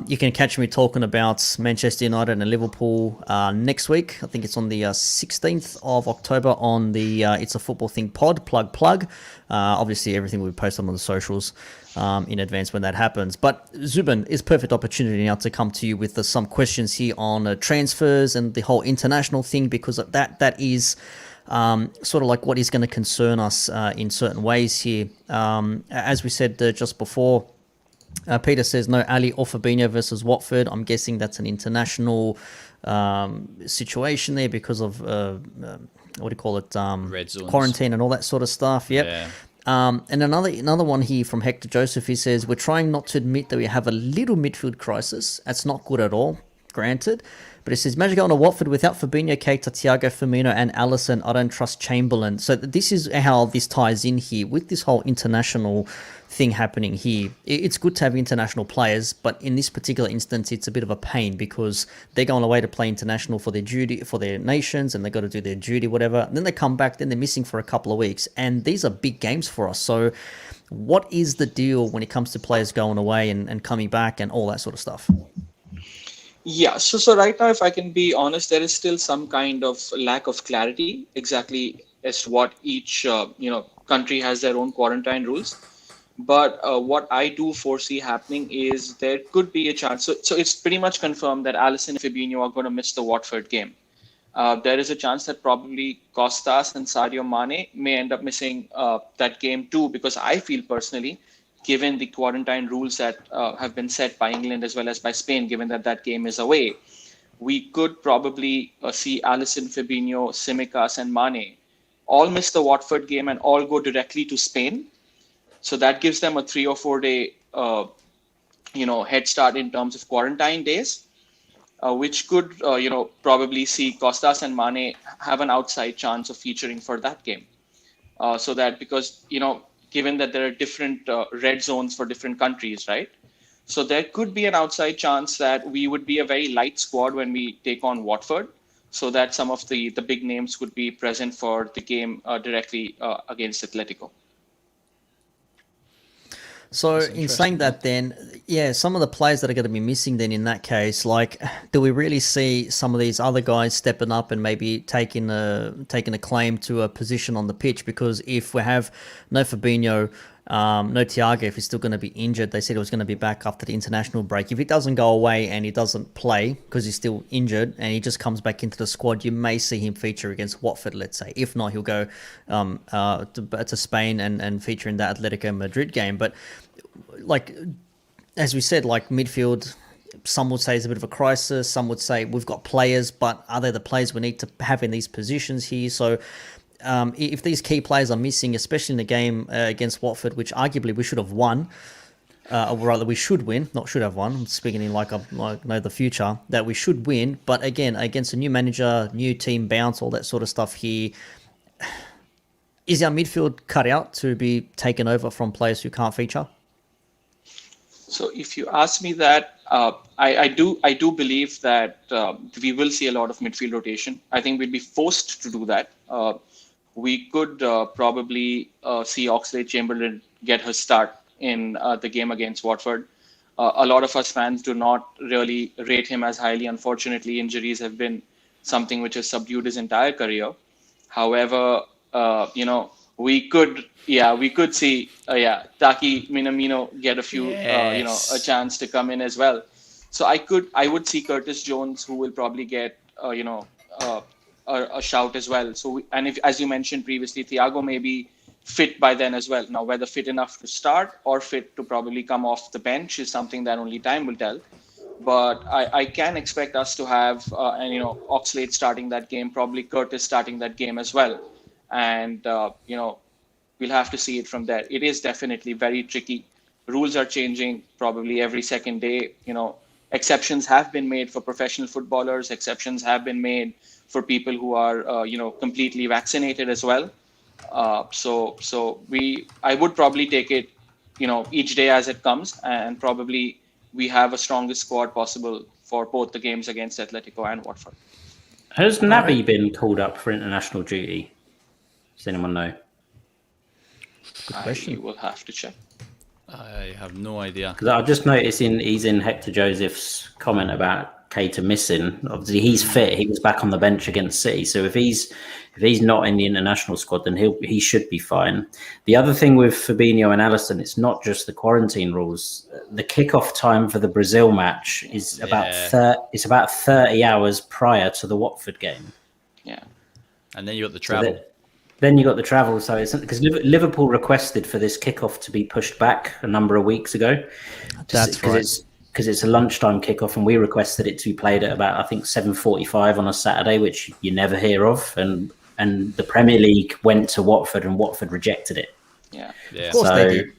you can catch me talking about Manchester United and Liverpool next week. I think it's on the 16th of October on the It's a Football Thing pod, plug. Obviously, everything will be posted on the socials in advance when that happens. But Zubin, is perfect opportunity now to come to you with some questions here on transfers and the whole international thing, because that is sort of like what is going to concern us in certain ways here. As we said just before, Peter says no Ali or Fabinho versus Watford. I'm guessing that's an international situation there because of what do you call it?
Red zones.
Quarantine and all that sort of stuff. Yep.
Yeah.
And another one here from Hector Joseph. He says, we're trying not to admit that we have a little midfield crisis. That's not good at all, granted. But it says, imagine going to Watford without Fabinho, Keita, Thiago, Firmino and Alisson. I don't trust Chamberlain. So this is how this ties in here with this whole international thing happening here. It's good to have international players, but in this particular instance, it's a bit of a pain because they're going away to play international for their duty, for their nations, and they've got to do their duty, whatever. And then they come back, then they're missing for a couple of weeks. And these are big games for us. So what is the deal when it comes to players going away and coming back and all that sort of stuff?
Yeah, so right now, if I can be honest, there is still some kind of lack of clarity exactly as to what each country has their own quarantine rules. But what I do foresee happening is there could be a chance. So it's pretty much confirmed that Alisson and Fabinho are going to miss the Watford game. There is a chance that probably Costas and Sadio Mane may end up missing that game too, because I feel personally, given the quarantine rules that have been set by England as well as by Spain, given that game is away, we could probably see Alisson, Fabinho, Tsimikas and Mane all miss the Watford game and all go directly to Spain. So that gives them a 3 or 4 day head start in terms of quarantine days, which could probably see Costas and Mane have an outside chance of featuring for that game. So that because given that there are different red zones for different countries, right? So there could be an outside chance that we would be a very light squad when we take on Watford, so that some of the big names could be present for the game directly against Atletico.
So in saying that then, yeah, some of the players that are going to be missing then in that case, like, do we really see some of these other guys stepping up and maybe taking a claim to a position on the pitch? Because if we have no Fabinho, no Thiago, if he's still going to be injured, they said he was going to be back after the international break. If he doesn't go away and he doesn't play because he's still injured and he just comes back into the squad, you may see him feature against Watford, let's say. If not, he'll go to Spain and feature in that Atletico Madrid game. But like, as we said, like midfield, some would say is a bit of a crisis. Some would say we've got players, but are they the players we need to have in these positions here? So if these key players are missing, especially in the game against Watford, which arguably we should have won, or rather we should win, not should have won. I'm speaking in like I know the future, that we should win. But again, against a new manager, new team bounce, all that sort of stuff here, is our midfield cut out to be taken over from players who can't feature?
So if you ask me that, I do believe that we will see a lot of midfield rotation. I think we'd be forced to do that. We could probably see Oxlade-Chamberlain get her start in the game against Watford. A lot of us fans do not really rate him as highly. Unfortunately, injuries have been something which has subdued his entire career. However, we could see Taki Minamino get a few a chance to come in as well. So I would see Curtis Jones, who will probably get a shout as well. So if, as you mentioned previously, Thiago may be fit by then as well. Now, whether fit enough to start or fit to probably come off the bench is something that only time will tell. But I can expect us to have Oxlade starting that game, probably Curtis starting that game as well. And, we'll have to see it from there. It is definitely very tricky. Rules are changing probably every second day. Exceptions have been made for professional footballers. Exceptions have been made for people who are, completely vaccinated as well. I would probably take it, each day as it comes, and probably we have a strongest squad possible for both the games against Atletico and Watford.
Has Naby been called up for international duty? Does anyone know?
question.
I will have to check.
I have no idea.
Because I just noticed he's in Hector Joseph's comment about Keita missing. Obviously, he's fit. He was back on the bench against City. So if he's not in the international squad, then he should be fine. The other thing with Fabinho and Alisson, it's not just the quarantine rules. The kickoff time for the Brazil match is about 30 hours prior to the Watford game.
Yeah.
And then you got the travel.
Then you got the travel, so it's because Liverpool requested for this kickoff to be pushed back a number of weeks ago.
That's right.
Because it's a lunchtime kickoff, and we requested it to be played at about, I think, 7:45 on a Saturday, which you never hear of. And the Premier League went to Watford, and Watford rejected it.
Yeah.
Of course they do.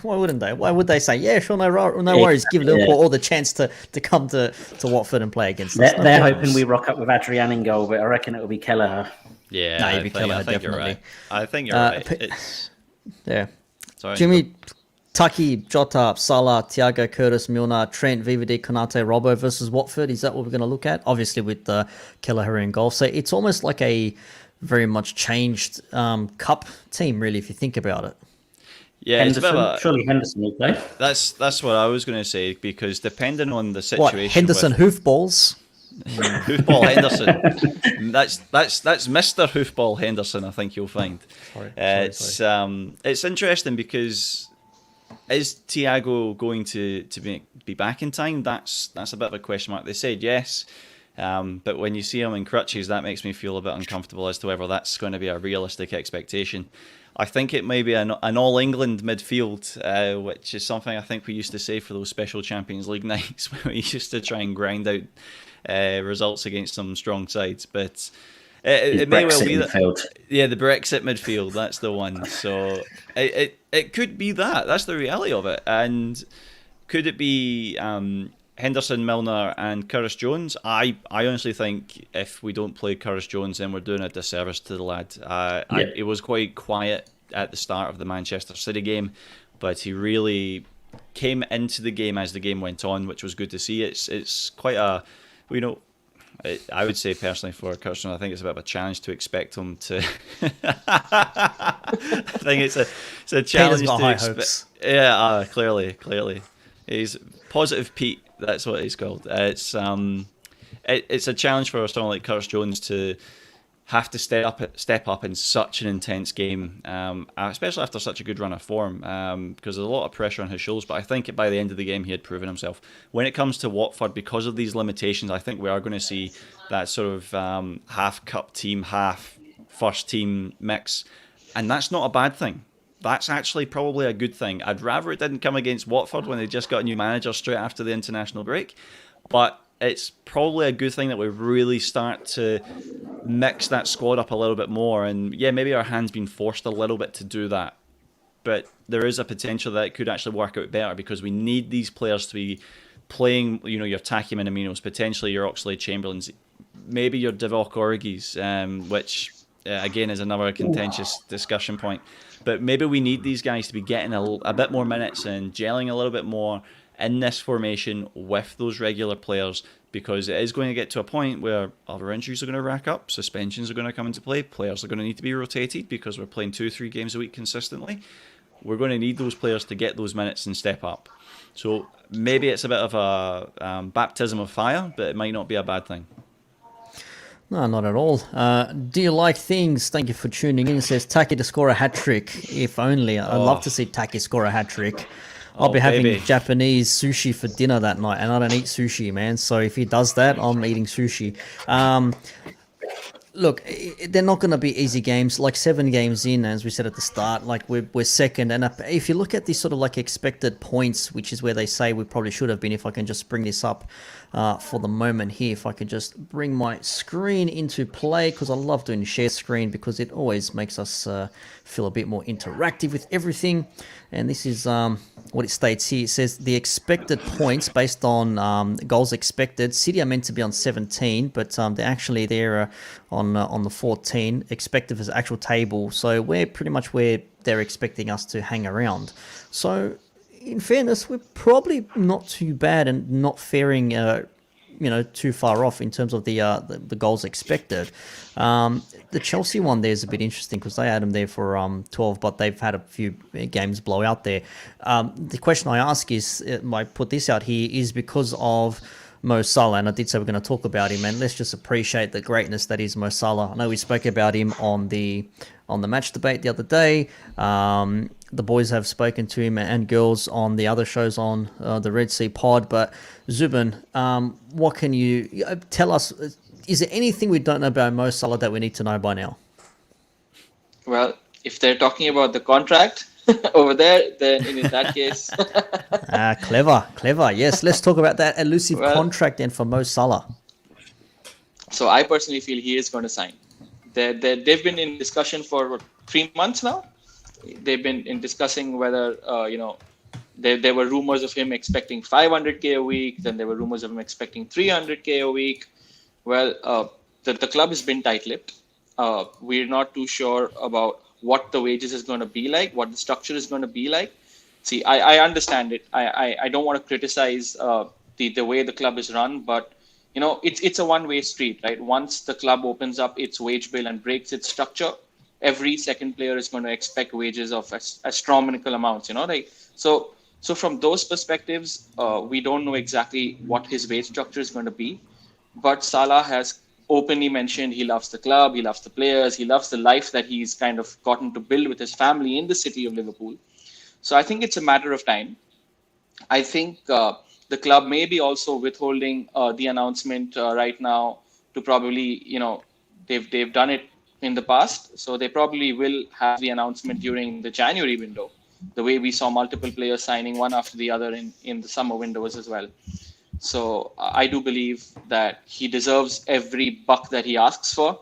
Why wouldn't they? Why would they say, yeah, sure, no worries, give Liverpool all the chance to come to Watford and play against us?
They're hoping we rock up with Adrian in goal, but I reckon it'll be Kelleher.
Yeah,
No,
I think you're right. I think you're right. It's
yeah.
sorry,
Jimmy, Taki, Jota, Salah, Thiago, Curtis, Milner, Trent, VVD, Konate, Robbo versus Watford. Is that what we're going to look at? Obviously with Kelleher in goal. So it's almost like a very much changed cup team, really, if you think about it.
Yeah,
Henderson, surely Henderson will play.
That's what I was going to say, because depending on the situation,
What, Henderson hoofballs?
Hoofball Henderson. That's Mr. Hoofball Henderson, I think you'll find.
Sorry.
It's interesting because is Thiago going to be back in time? That's a bit of a question mark. They said yes, but when you see him in crutches, that makes me feel a bit uncomfortable as to whether that's going to be a realistic expectation. I think it may be an all-England midfield, which is something I think we used to say for those special Champions League nights when we used to try and grind out results against some strong sides. But it may well be that. Midfield. Yeah, the Brexit midfield, that's the one. So it could be that. That's the reality of it. And could it be Henderson, Milner and Curtis Jones? I honestly think if we don't play Curtis Jones, then we're doing a disservice to the lad. It was quite quiet at the start of the Manchester City game, but he really came into the game as the game went on, which was good to see. It's quite a, I would say personally for Curtis Jones, I think it's a bit of a challenge to expect him to. I think it's a challenge to expect. Yeah, clearly, he's Positive Pete. That's what he's called. It's a challenge for someone like Curtis Jones to have to step up in such an intense game, especially after such a good run of form, because there's a lot of pressure on his shoulders. But I think by the end of the game, he had proven himself. When it comes to Watford, because of these limitations, I think we are going to see that sort of half cup team, half first team mix, and that's not a bad thing. That's actually probably a good thing. I'd rather it didn't come against Watford when they just got a new manager straight after the international break. But it's probably a good thing that we really start to mix that squad up a little bit more. And yeah, maybe our hand's been forced a little bit to do that. But there is a potential that it could actually work out better, because we need these players to be playing, your Taki Minaminos, potentially your Oxlade-Chamberlains, maybe your Divock Origis, which again is another contentious discussion point. But maybe we need these guys to be getting a bit more minutes and gelling a little bit more in this formation with those regular players, because it is going to get to a point where other injuries are going to rack up, suspensions are going to come into play, players are going to need to be rotated because we're playing 2-3 games a week consistently. We're going to need those players to get those minutes and step up. So maybe it's a bit of a baptism of fire, but it might not be a bad thing.
No, not at all. Do you like things? Thank you for tuning in. It says Taki to score a hat-trick. If only. I'd love to see Taki score a hat-trick. I'll be having Japanese sushi for dinner that night, and I don't eat sushi, man. So if he does that, I'm eating sushi. Look, they're not going to be easy games. Like 7 games in, as we said at the start, like we're second. And if you look at these sort of like expected points, which is where they say we probably should have been, if I can just bring this up for the moment here, if I can just bring my screen into play, because I love doing share screen because it always makes us feel a bit more interactive with everything. And this is what it states here. It says the expected points based on goals expected. City are meant to be on 17, but they're actually there on the 14. Expected as actual table. So we're pretty much where they're expecting us to hang around. So in fairness, we're probably not too bad and not faring too far off in terms of the goals expected. The Chelsea one there is a bit interesting because they had him there for 12, but they've had a few games blow out there. The question I ask is, I put this out here, is because of Mo Salah, and I did say we're going to talk about him, and let's just appreciate the greatness that is Mo Salah. I know we spoke about him on the match debate the other day. The boys have spoken to him and girls on the other shows on the Red Sea pod. But Zubin, what can you tell us? Is there anything we don't know about Mo Salah that we need to know by now?
Well, if they're talking about the contract over there, then in that case...
Clever. Yes, let's talk about that elusive contract then for Mo Salah.
So I personally feel he is going to sign. They've been in discussion for 3 months now. They've been in discussing whether, there were rumors of him expecting 500K a week. Then there were rumors of him expecting 300K a week. Well, the club has been tight-lipped. We're not too sure about what the wages is going to be like, what the structure is going to be like. See, I understand it. I don't want to criticize the way the club is run, but it's a one-way street, right? Once the club opens up its wage bill and breaks its structure, every second player is going to expect wages of astronomical amounts, So from those perspectives, we don't know exactly what his wage structure is going to be. But Salah has openly mentioned he loves the club, he loves the players, he loves the life that he's kind of gotten to build with his family in the city of Liverpool. So I think it's a matter of time. I think the club may be also withholding the announcement right now to probably, they've done it in the past. So they probably will have the announcement during the January window, the way we saw multiple players signing one after the other in the summer windows as well. So I do believe that he deserves every buck that he asks for.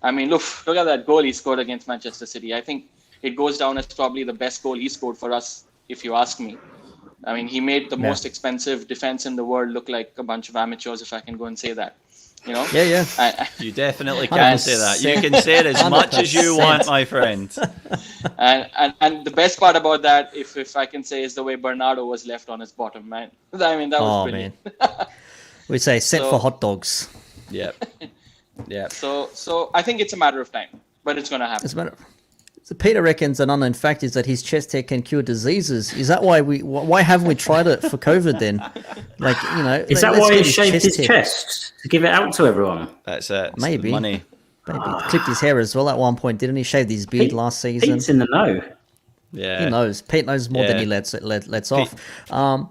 I mean, look at that goal he scored against Manchester City. I think it goes down as probably the best goal he scored for us, if you ask me. I mean, he made the most expensive defense in the world look like a bunch of amateurs, if I can go and say that.
Yeah.
You definitely can say that. You can say it as much as you want, my friend.
And the best part about that, if I can say, is the way Bernardo was left on his bottom, man. I mean, that was brilliant.
Man. We say set for hot dogs.
Yep.
So I think it's a matter of time, but it's going to happen.
It's a matter. So Peter reckons an unknown fact is that his chest hair can cure diseases. Is that why haven't we tried it for COVID then?
Is that why he shaved his chest to give it out to everyone?
That's it.
Maybe.
Money.
Maybe. Clipped his hair as well at one point, didn't he? Shaved his beard last season.
Pete's in the know.
Yeah.
He knows. Pete knows more than he lets off. I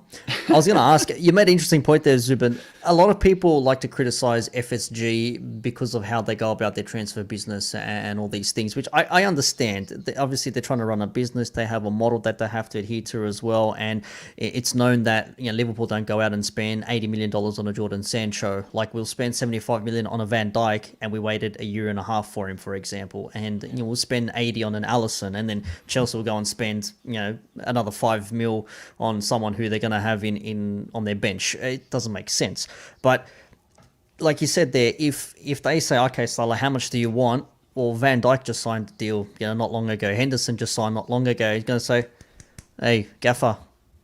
was going to ask, you made an interesting point there, Zubin. A lot of people like to criticize FSG because of how they go about their transfer business and all these things, which I understand. Obviously, they're trying to run a business. They have a model that they have to adhere to as well. And it's known that Liverpool don't go out and spend $80 million on a Jordan Sancho. Like, we'll spend $75 million on a Van Dijk, and we waited a year and a half for him, for example. And we'll spend 80 on an Alisson, and then Chelsea will go and spend another $5 million on someone who they're going to have in on their bench. It doesn't make sense. But like you said there, if they say, okay, Salah, how much do you want? Well, Van Dijk just signed a deal not long ago. Henderson just signed not long ago. He's going to say, hey, Gaffer,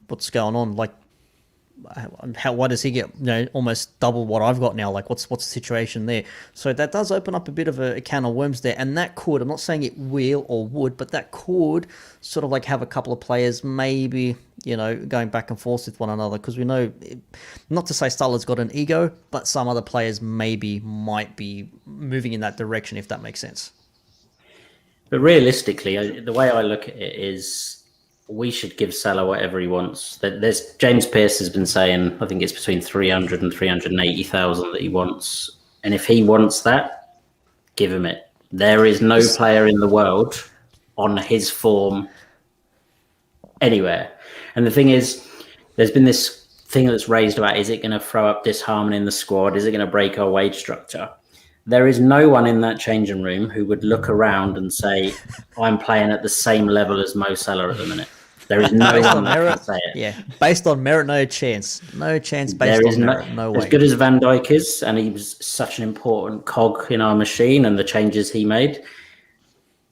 what's going on? Like, why does he get almost double what I've got now? Like, what's the situation there? So that does open up a bit of a can of worms there, and that could, I'm not saying it will or would, but that could sort of like have a couple of players maybe going back and forth with one another, because we know, not to say Salah's got an ego, but some other players might be moving in that direction, if that makes sense.
But realistically, the way I look at it is, we should give Salah whatever he wants. There's James Pearce has been saying, I think it's between 300 and 380,000 that he wants. And if he wants that, give him it. There is no player in the world on his form anywhere. And the thing is, there's been this thing that's raised about, is it going to throw up disharmony in the squad? Is it going to break our wage structure? There is no one in that changing room who would look around and say, I'm playing at the same level as Mo Salah at the minute. There is no one that can say it.
Yeah, based on merit, no chance. No chance based on merit, no way.
As good as Van Dijk is, and he was such an important cog in our machine and the changes he made,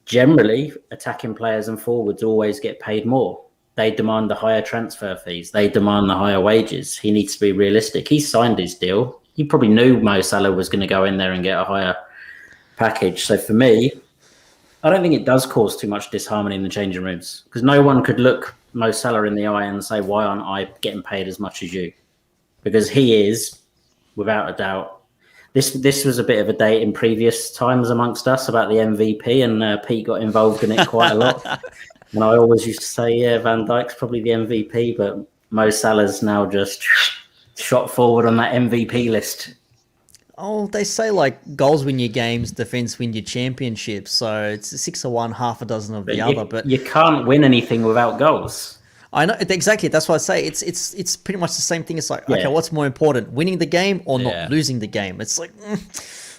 generally, attacking players and forwards always get paid more. They demand the higher transfer fees. They demand the higher wages. He needs to be realistic. He signed his deal. he probably knew Mo Salah was going to go in there and get a higher package. So for me, I don't think it does cause too much disharmony in the changing rooms, because no one could look Mo Salah in the eye and say, why aren't I getting paid as much as you? Because he is, without a doubt. This was a bit of a debate in previous times amongst us about the MVP, and Pete got involved in it quite a lot. And I always used to say, yeah, Van Dijk's probably the MVP, but Mo Salah's now just shot forward on that MVP list.
Oh, they say like goals win your games, defense win your championships. So it's 6 of one, half a dozen of the other. But
you can't win anything without goals.
I know exactly. That's why I say it's pretty much the same thing. It's like, okay, what's more important, winning the game or not losing the game? It's like,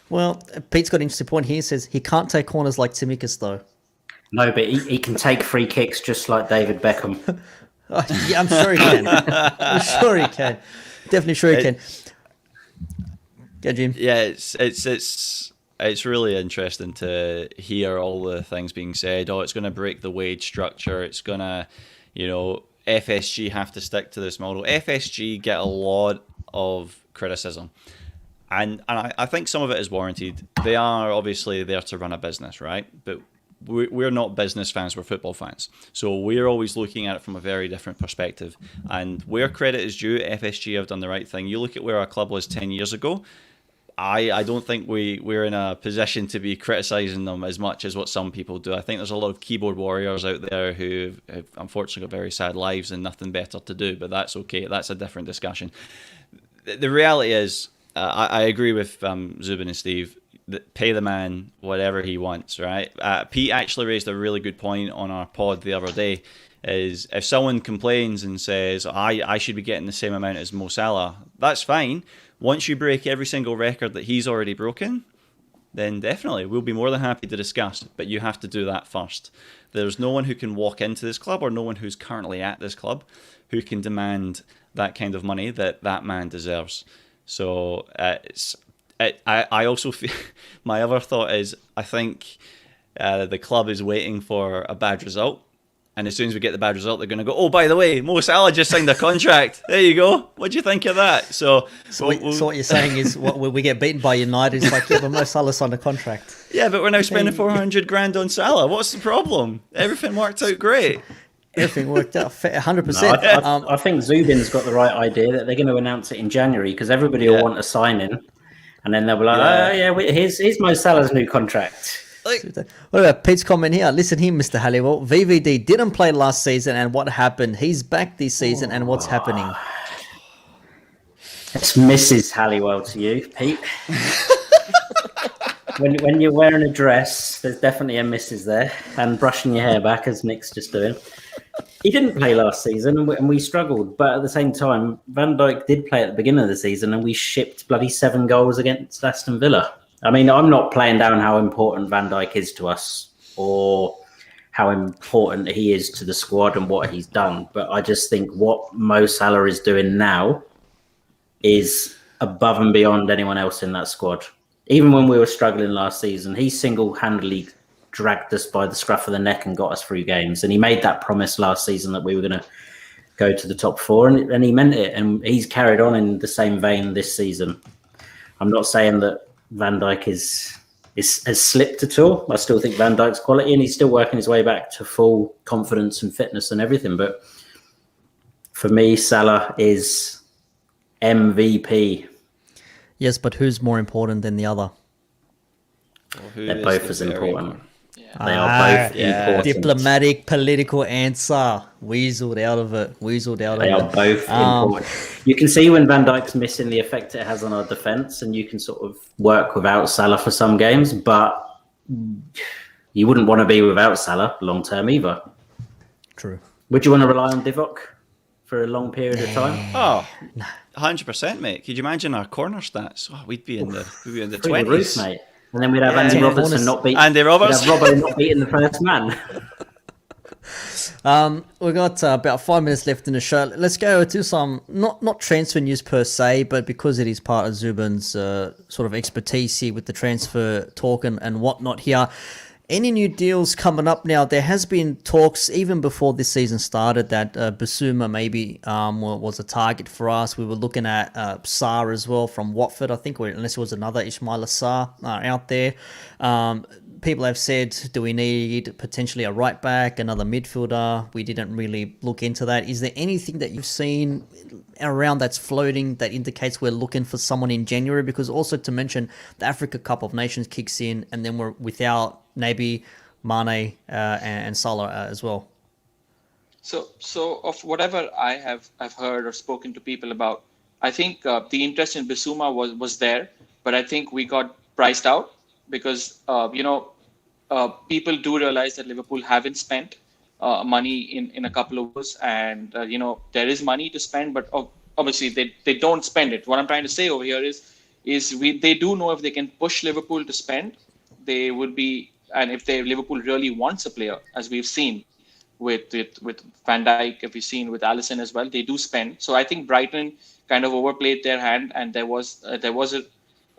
well, Pete's got an interesting point here. He says he can't take corners like Tsimikas though.
No, but he can take free kicks just like David Beckham.
Yeah, I'm sure he can. I'm sure he can. Definitely sure he can. Yeah, Jim.
Yeah, it's really interesting to hear all the things being said. Oh, it's going to break the wage structure. It's going to, FSG have to stick to this model. FSG get a lot of criticism, and I think some of it is warranted. They are obviously there to run a business, right? But we're not business fans, we're football fans. So we're always looking at it from a very different perspective. And where credit is due, FSG have done the right thing. You look at where our club was 10 years ago, I don't think we're in a position to be criticising them as much as what some people do. I think there's a lot of keyboard warriors out there who have unfortunately got very sad lives and nothing better to do, but that's okay. That's a different discussion. The reality is, I agree with Zubin and Steve, that pay the man whatever he wants, right? Pete actually raised a really good point on our pod the other day, is if someone complains and says, I should be getting the same amount as Mo Salah, that's fine. Once you break every single record that he's already broken, then definitely we'll be more than happy to discuss, but you have to do that first. There's no one who can walk into this club, or no one who's currently at this club, who can demand that kind of money that man deserves. So I also feel, my other thought is, I think the club is waiting for a bad result. And as soon as we get the bad result, they're going to go, oh, by the way, Mo Salah just signed a contract. There you go. What do you think of that? So
what you're saying is, when we get beaten by United, it's like, yeah, but Mo Salah signed a contract.
Yeah, but we're now spending 400 grand on Salah. What's the problem? Everything worked out great.
Everything worked out 100%.
No, I think Zubin's got the right idea that they're going to announce it in January, because everybody will want a sign-in. And then they'll be like, here's Mo Salah's new contract.
What about Pete's comment here? Listen here, Mr. Halliwell. VVD didn't play last season, and what happened? He's back this season, and what's happening?
It's Mrs. Halliwell to you, Pete. when you're wearing a dress, there's definitely a Mrs. there, and brushing your hair back, as Nick's just doing. He didn't play last season, and we struggled. But at the same time, Van Dijk did play at the beginning of the season, and we shipped bloody 7 goals against Aston Villa. I mean, I'm not playing down how important Van Dijk is to us, or how important he is to the squad and what he's done. But I just think what Mo Salah is doing now is above and beyond anyone else in that squad. Even when we were struggling last season, he single-handedly dragged us by the scruff of the neck and got us through games. And he made that promise last season that we were going to go to the top 4, and he meant it. And he's carried on in the same vein this season. I'm not saying that Van Dijk has slipped at all. I still think Van Dijk's quality, and he's still working his way back to full confidence and fitness and everything. But for me, Salah is MVP.
Yes, but who's more important than the other?
They're both as important. They are both important.
Diplomatic, political answer. Weaseled out of it.
They are both important. You can see when Van Dijk's missing the effect it has on our defence, and you can sort of work without Salah for some games, but you wouldn't want to be without Salah long term either.
True.
Would you want to rely on Divock for a long period of time?
Oh, 100%, mate. Could you imagine our corner stats? Oh, we'd be in the 20s.
The roof, mate. And then we'd have Andy Robertson not beating
Andy Roberts.
We'd have Robbo not beating the first man.
We've got about 5 minutes left in the show. Let's go to some, not transfer news per se, but because it is part of Zubin's sort of expertise here with the transfer talk and whatnot here. Any new deals coming up now? There has been talks even before this season started that Basuma maybe was a target for us. We were looking at Sarr as well from Watford, I think, or unless it was another Ismail Sarr out there. People have said, do we need potentially a right back, another midfielder? We didn't really look into that. Is there anything that you've seen around that's floating that indicates we're looking for someone in January? Because also to mention, the Africa Cup of Nations kicks in, and then we're without Naby, Mane, and Salah as well.
So of whatever I've heard or spoken to people about, I think the interest in Bissouma was there, but I think we got priced out because people do realize that Liverpool haven't spent money in a couple of years, and there is money to spend, but obviously they don't spend it. What I'm trying to say over here is they do know if they can push Liverpool to spend, they would be, and if Liverpool really wants a player, as we've seen with Van Dijk, if we've seen with Alisson as well, they do spend. So I think Brighton kind of overplayed their hand, and there was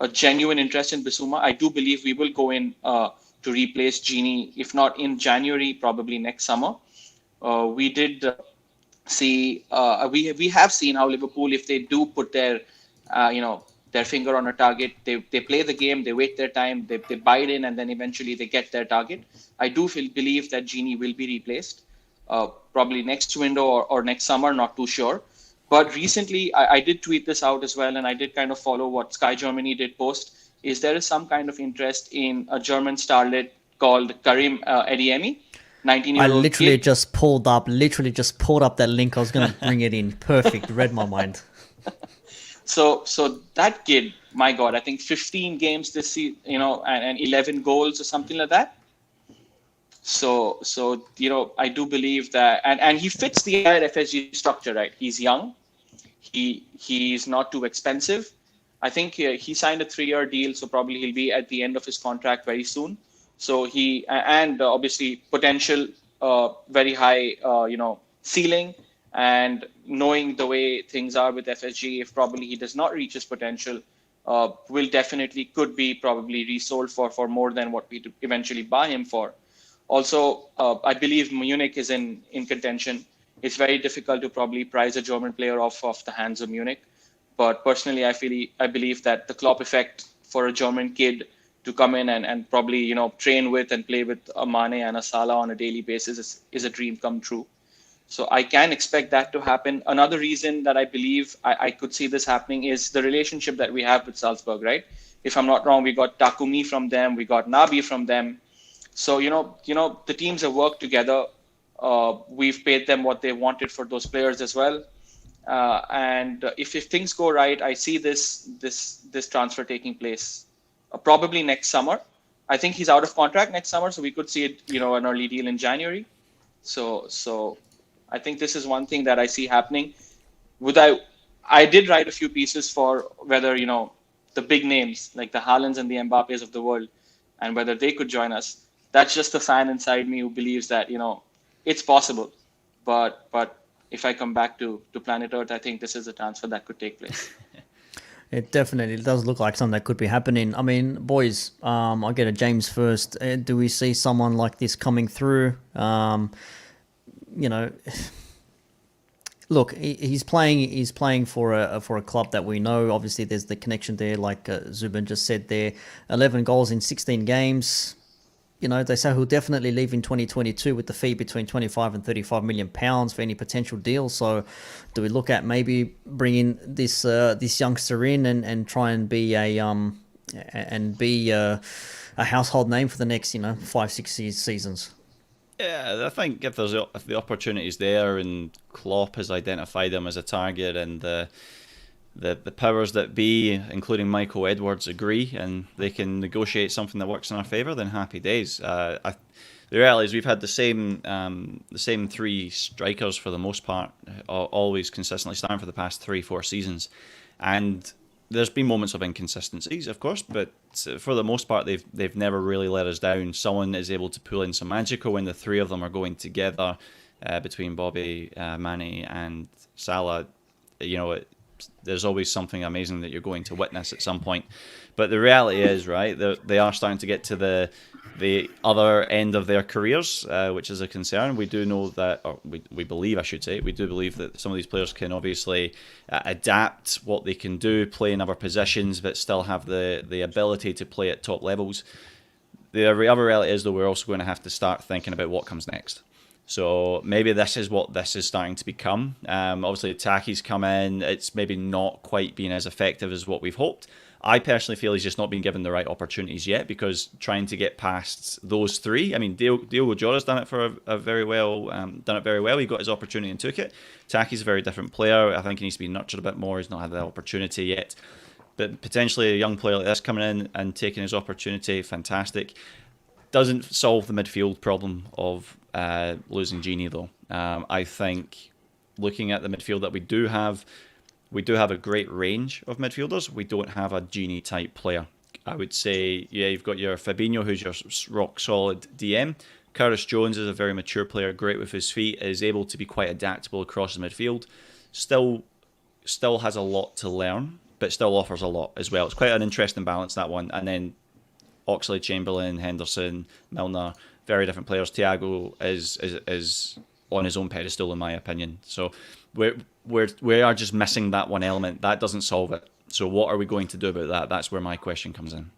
a genuine interest in Bissouma. I do believe we will go in to replace Gini, if not in January, probably next summer. We did see we have seen how Liverpool, if they do put their their finger on a target, they play the game, they wait their time, they bite in, and then eventually they get their target. I do believe that Gini will be replaced probably next window or next summer, not too sure. But recently, I did tweet this out as well, and I did kind of follow what Sky Germany did post, is there is some kind of interest in a German starlet called Karim Adeyemi, 19-year-old
I literally
kid.
just pulled up that link. I was going to bring it in. Perfect. Read my mind.
So that kid, my God, I think 15 games this season, and 11 goals or something like that. So I do believe that, and he fits the entire FSG structure, right? He's young. He's not too expensive. I think he signed a 3-year deal, so probably he'll be at the end of his contract very soon. So obviously potential, very high, ceiling, and knowing the way things are with FSG, if probably he does not reach his potential, could be probably resold for more than what we eventually buy him for. Also, I believe Munich is in contention. It's very difficult to probably price a German player off the hands of Munich. But personally, I believe that the Klopp effect for a German kid to come in and probably train with and play with a Mane and a Salah on a daily basis is a dream come true. So I can expect that to happen. Another reason that I believe I could see this happening is the relationship that we have with Salzburg, right? If I'm not wrong, we got Takumi from them, we got Nabi from them. So the teams have worked together. We've paid them what they wanted for those players as well. And if things go right, I see this transfer taking place probably next summer. I think he's out of contract next summer, so we could see it, an early deal in January. So I think this is one thing that I see happening. I did write a few pieces for whether the big names like the Haalands and the Mbappes of the world, and whether they could join us. That's just the fan inside me who believes that it's possible. But if I come back to planet Earth, I think this is a transfer that could take place.
It definitely does look like something that could be happening. I mean, boys, I'll get a James first. Do we see someone like this coming through? Look, he's playing for a club that we know. Obviously, there's the connection there, like Zubin just said there. 11 goals in 16 games. They say he'll definitely leave in 2022 with the fee between 25 and 35 million pounds for any potential deal. So, do we look at maybe bringing this youngster in and try and be a household name for the next 5-6 seasons?
Yeah, I think if the opportunity's there and Klopp has identified him as a target and the powers that be, including Michael Edwards, agree and they can negotiate something that works in our favour, then happy days. The reality is we've had the same three strikers for the most part, always consistently starting for the past 3-4 seasons, and there's been moments of inconsistencies, of course, but for the most part, they've never really let us down. Someone is able to pull in some magical when the three of them are going together, between Bobby, Mane, and Salah. there's always something amazing that you're going to witness at some point. But the reality is, right, they are starting to get to the other end of their careers, which is a concern. We do know that, or we believe, I should say, we do believe that some of these players can obviously adapt what they can do, play in other positions, but still have the ability to play at top levels. The other reality is, though, we're also going to have to start thinking about what comes next. So maybe this is what this is starting to become. Obviously, Taki's come in. It's maybe not quite been as effective as what we've hoped. I personally feel he's just not been given the right opportunities yet, because trying to get past those three, I mean, Diogo Jota's done it for a very well, done it very well. He got his opportunity and took it. Taki's a very different player. I think he needs to be nurtured a bit more. He's not had the opportunity yet. But potentially a young player like this coming in and taking his opportunity, fantastic. Doesn't solve the midfield problem of losing Gini, though. I think looking at the midfield that we do have a great range of midfielders. We don't have a Gini type player. I would say, yeah, you've got your Fabinho, who's your rock solid DM. Curtis Jones is a very mature player, great with his feet, is able to be quite adaptable across the midfield. Still has a lot to learn, but still offers a lot as well. It's quite an interesting balance, that one. And then Oxlade, Chamberlain, Henderson, Milner, very different players. Thiago is on his own pedestal, in my opinion. So we are just missing that one element. That doesn't solve it. So what are we going to do about that? That's where my question comes in.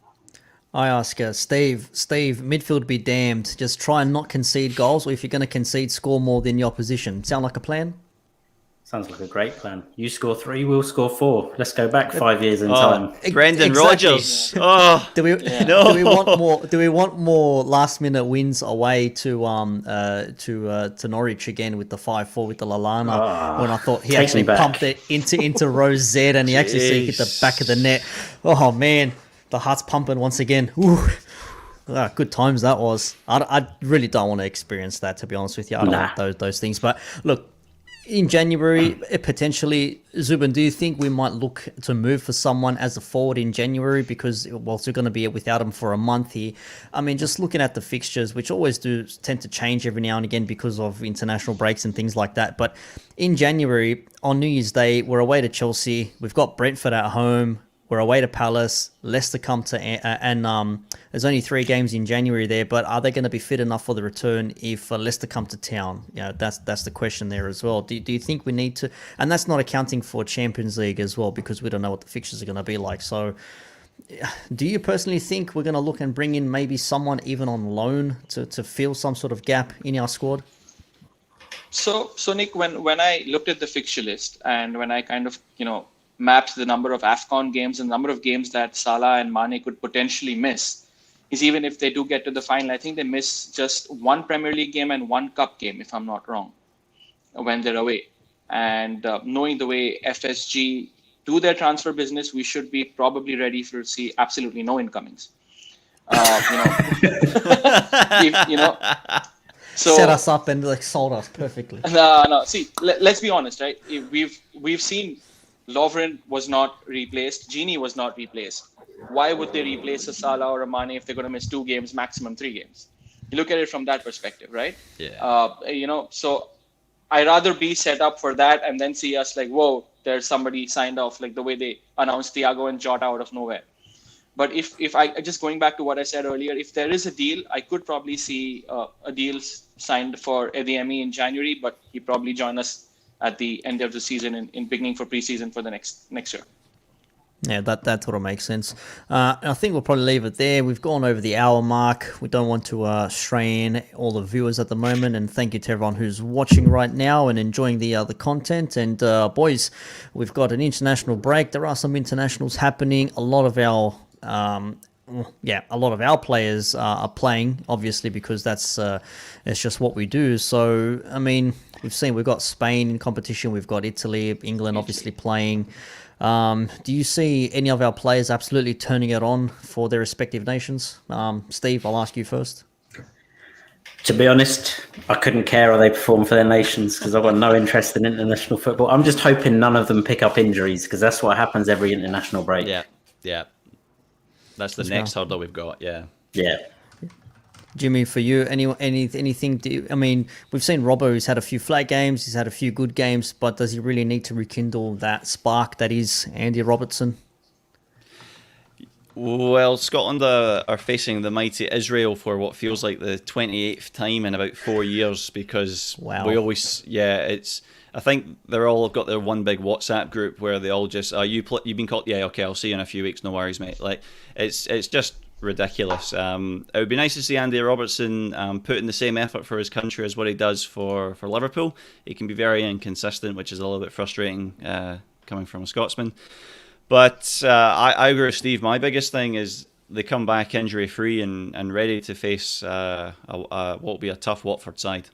I ask Steve, midfield be damned. Just try and not concede goals, or if you're going to concede, score more than the opposition. Sound like a plan?
Sounds like a great plan. You score 3, we'll score 4. Let's go back 5 years in time.
Brendan
Exactly.
Rodgers. Oh,
Do we want more? Do we want more last-minute wins away to Norwich again with the 5-4 with the Lalana? When I thought he actually pumped it into row Z and he actually hit the back of the net. Oh man, the heart's pumping once again. Ooh. Good times that was. I really don't want to experience that, to be honest with you. I don't want those things. But look, in January, potentially, Zubin, do you think we might look to move for someone as a forward in January? Because, well, we're going to be without him for a month here. I mean, just looking at the fixtures, which always do tend to change every now and again because of international breaks and things like that. But in January, on New Year's Day, we're away to Chelsea. We've got Brentford at home. We're away to Palace, Leicester come to, and there's only 3 games in January there. But are they going to be fit enough for the return if Leicester come to town? You know, that's the question there as well. Do you think we need to? And that's not accounting for Champions League as well, because we don't know what the fixtures are going to be like. So, do you personally think we're going to look and bring in maybe someone even on loan to fill some sort of gap in our squad?
So Nick, when I looked at the fixture list and when I kind of mapped the number of AFCON games and the number of games that Salah and Mane could potentially miss, is even if they do get to the final, I think they miss just 1 Premier League game and 1 Cup game, if I'm not wrong, when they're away. And knowing the way FSG do their transfer business, we should be probably ready to see absolutely no incomings. So
set us up and sold us perfectly.
No. See, let's be honest, right? We've seen Lovren was not replaced. Gini was not replaced. Why would they replace a Salah or a Mane if they're going to miss 2 games, maximum 3 games? You look at it from that perspective, right? Yeah. So I rather be set up for that and then see us like, whoa, there's somebody signed off, like the way they announced Thiago and Jota out of nowhere. But if I just going back to what I said earlier, if there is a deal, I could probably see a deal signed for Ediemi in January, but he probably join us at the end of the season in beginning for preseason for the next year.
Yeah, that sort of makes sense. I think we'll probably leave it there. We've gone over the hour mark. We don't want to strain all the viewers at the moment. And thank you to everyone who's watching right now and enjoying the content. And boys, we've got an international break. There are some internationals happening. A lot of our players are playing, obviously, because it's just what we do. So, I mean, we've got Spain in competition. We've got Italy, England, obviously playing. Do you see any of our players absolutely turning it on for their respective nations? Steve, I'll ask you first.
To be honest, I couldn't care how they perform for their nations because I've got no interest in international football. I'm just hoping none of them pick up injuries because that's what happens every international break.
Yeah. That's the next hurdle we've got, yeah.
Jimmy, for you, anything? I mean, we've seen Robbo, who's had a few flat games, he's had a few good games, but does he really need to rekindle that spark that is Andy Robertson?
Well, Scotland are facing the mighty Israel for what feels like the 28th time in about 4 years, because we always, I think they're all got their one big WhatsApp group where they all just, you've been called, yeah, okay, I'll see you in a few weeks, no worries, mate. Like, it's just ridiculous. It would be nice to see Andy Robertson put in the same effort for his country as what he does for Liverpool. He can be very inconsistent, which is a little bit frustrating coming from a Scotsman. But I agree with Steve. My biggest thing is they come back injury-free and ready to face what will be a tough Watford side.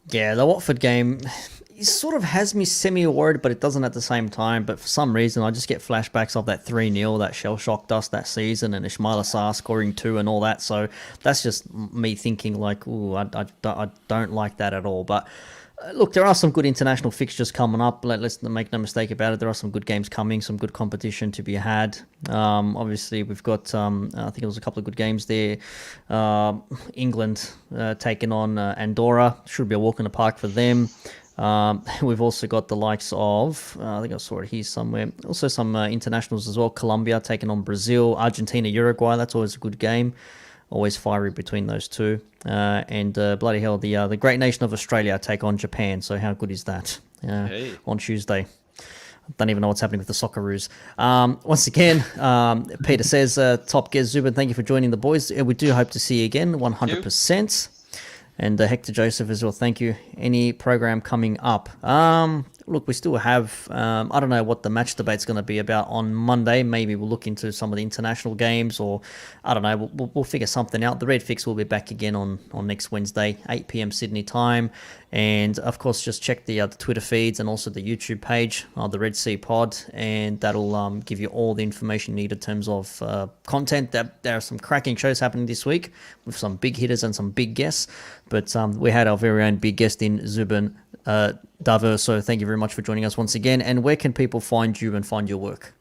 Yeah, the Watford game, it sort of has me semi-worried, but it doesn't at the same time. But for some reason, I just get flashbacks of that 3-0 that shell-shocked us that season, and Ismail Assar scoring 2 and all that. So that's just me thinking like, ooh, I don't like that at all. But look, there are some good international fixtures coming up. Let's make no mistake about it. There are some good games coming, some good competition to be had. Obviously, we've got, I think it was a couple of good games there. England taking on Andorra. Should be a walk in the park for them. We've also got the likes of, I think I saw it here somewhere. Also some internationals as well. Colombia taking on Brazil. Argentina, Uruguay. That's always a good game. Always fiery between those two. And bloody hell, the great nation of Australia take on Japan. So how good is that on Tuesday? I don't even know what's happening with the Socceroos. Once again, Peter says, top guest Zubin, thank you for joining the boys. We do hope to see you again, 100%. And Hector Joseph as well, thank you. Any program coming up? Look, we still have, I don't know what the match debate's going to be about on Monday. Maybe we'll look into some of the international games, or I don't know, we'll figure something out. The Redfix will be back again on next Wednesday, 8 p.m. Sydney time. And of course, just check the Twitter feeds and also the YouTube page, the Red Sea Pod, and that'll give you all the information needed in terms of content. There are some cracking shows happening this week with some big hitters and some big guests. But we had our very own big guest in Zubin Daver, so thank you very much for joining us once again. And where can people find you and find your work?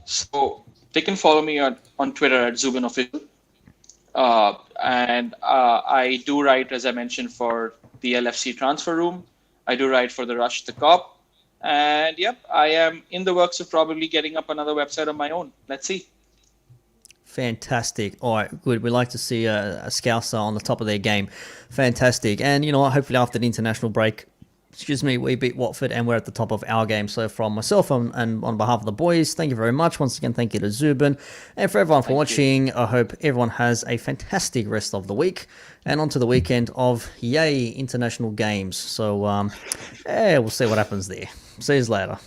So they can follow me on Twitter at Zubin Official. And I do write, as I mentioned, for the LFC Transfer Room. I do write for the Rush the Cop. And yep, I am in the works of probably getting up another website of my own. Let's see.
Fantastic. All right, good. We like to see a Scouser on the top of their game. Fantastic. And, you know, hopefully after the international break, we beat Watford and we're at the top of our game. So from myself and on behalf of the boys, thank you very much. Once again, thank you to Zubin. And for everyone for watching, I hope everyone has a fantastic rest of the week. And on to the weekend of, yay, international games. So, we'll see what happens there. See you later.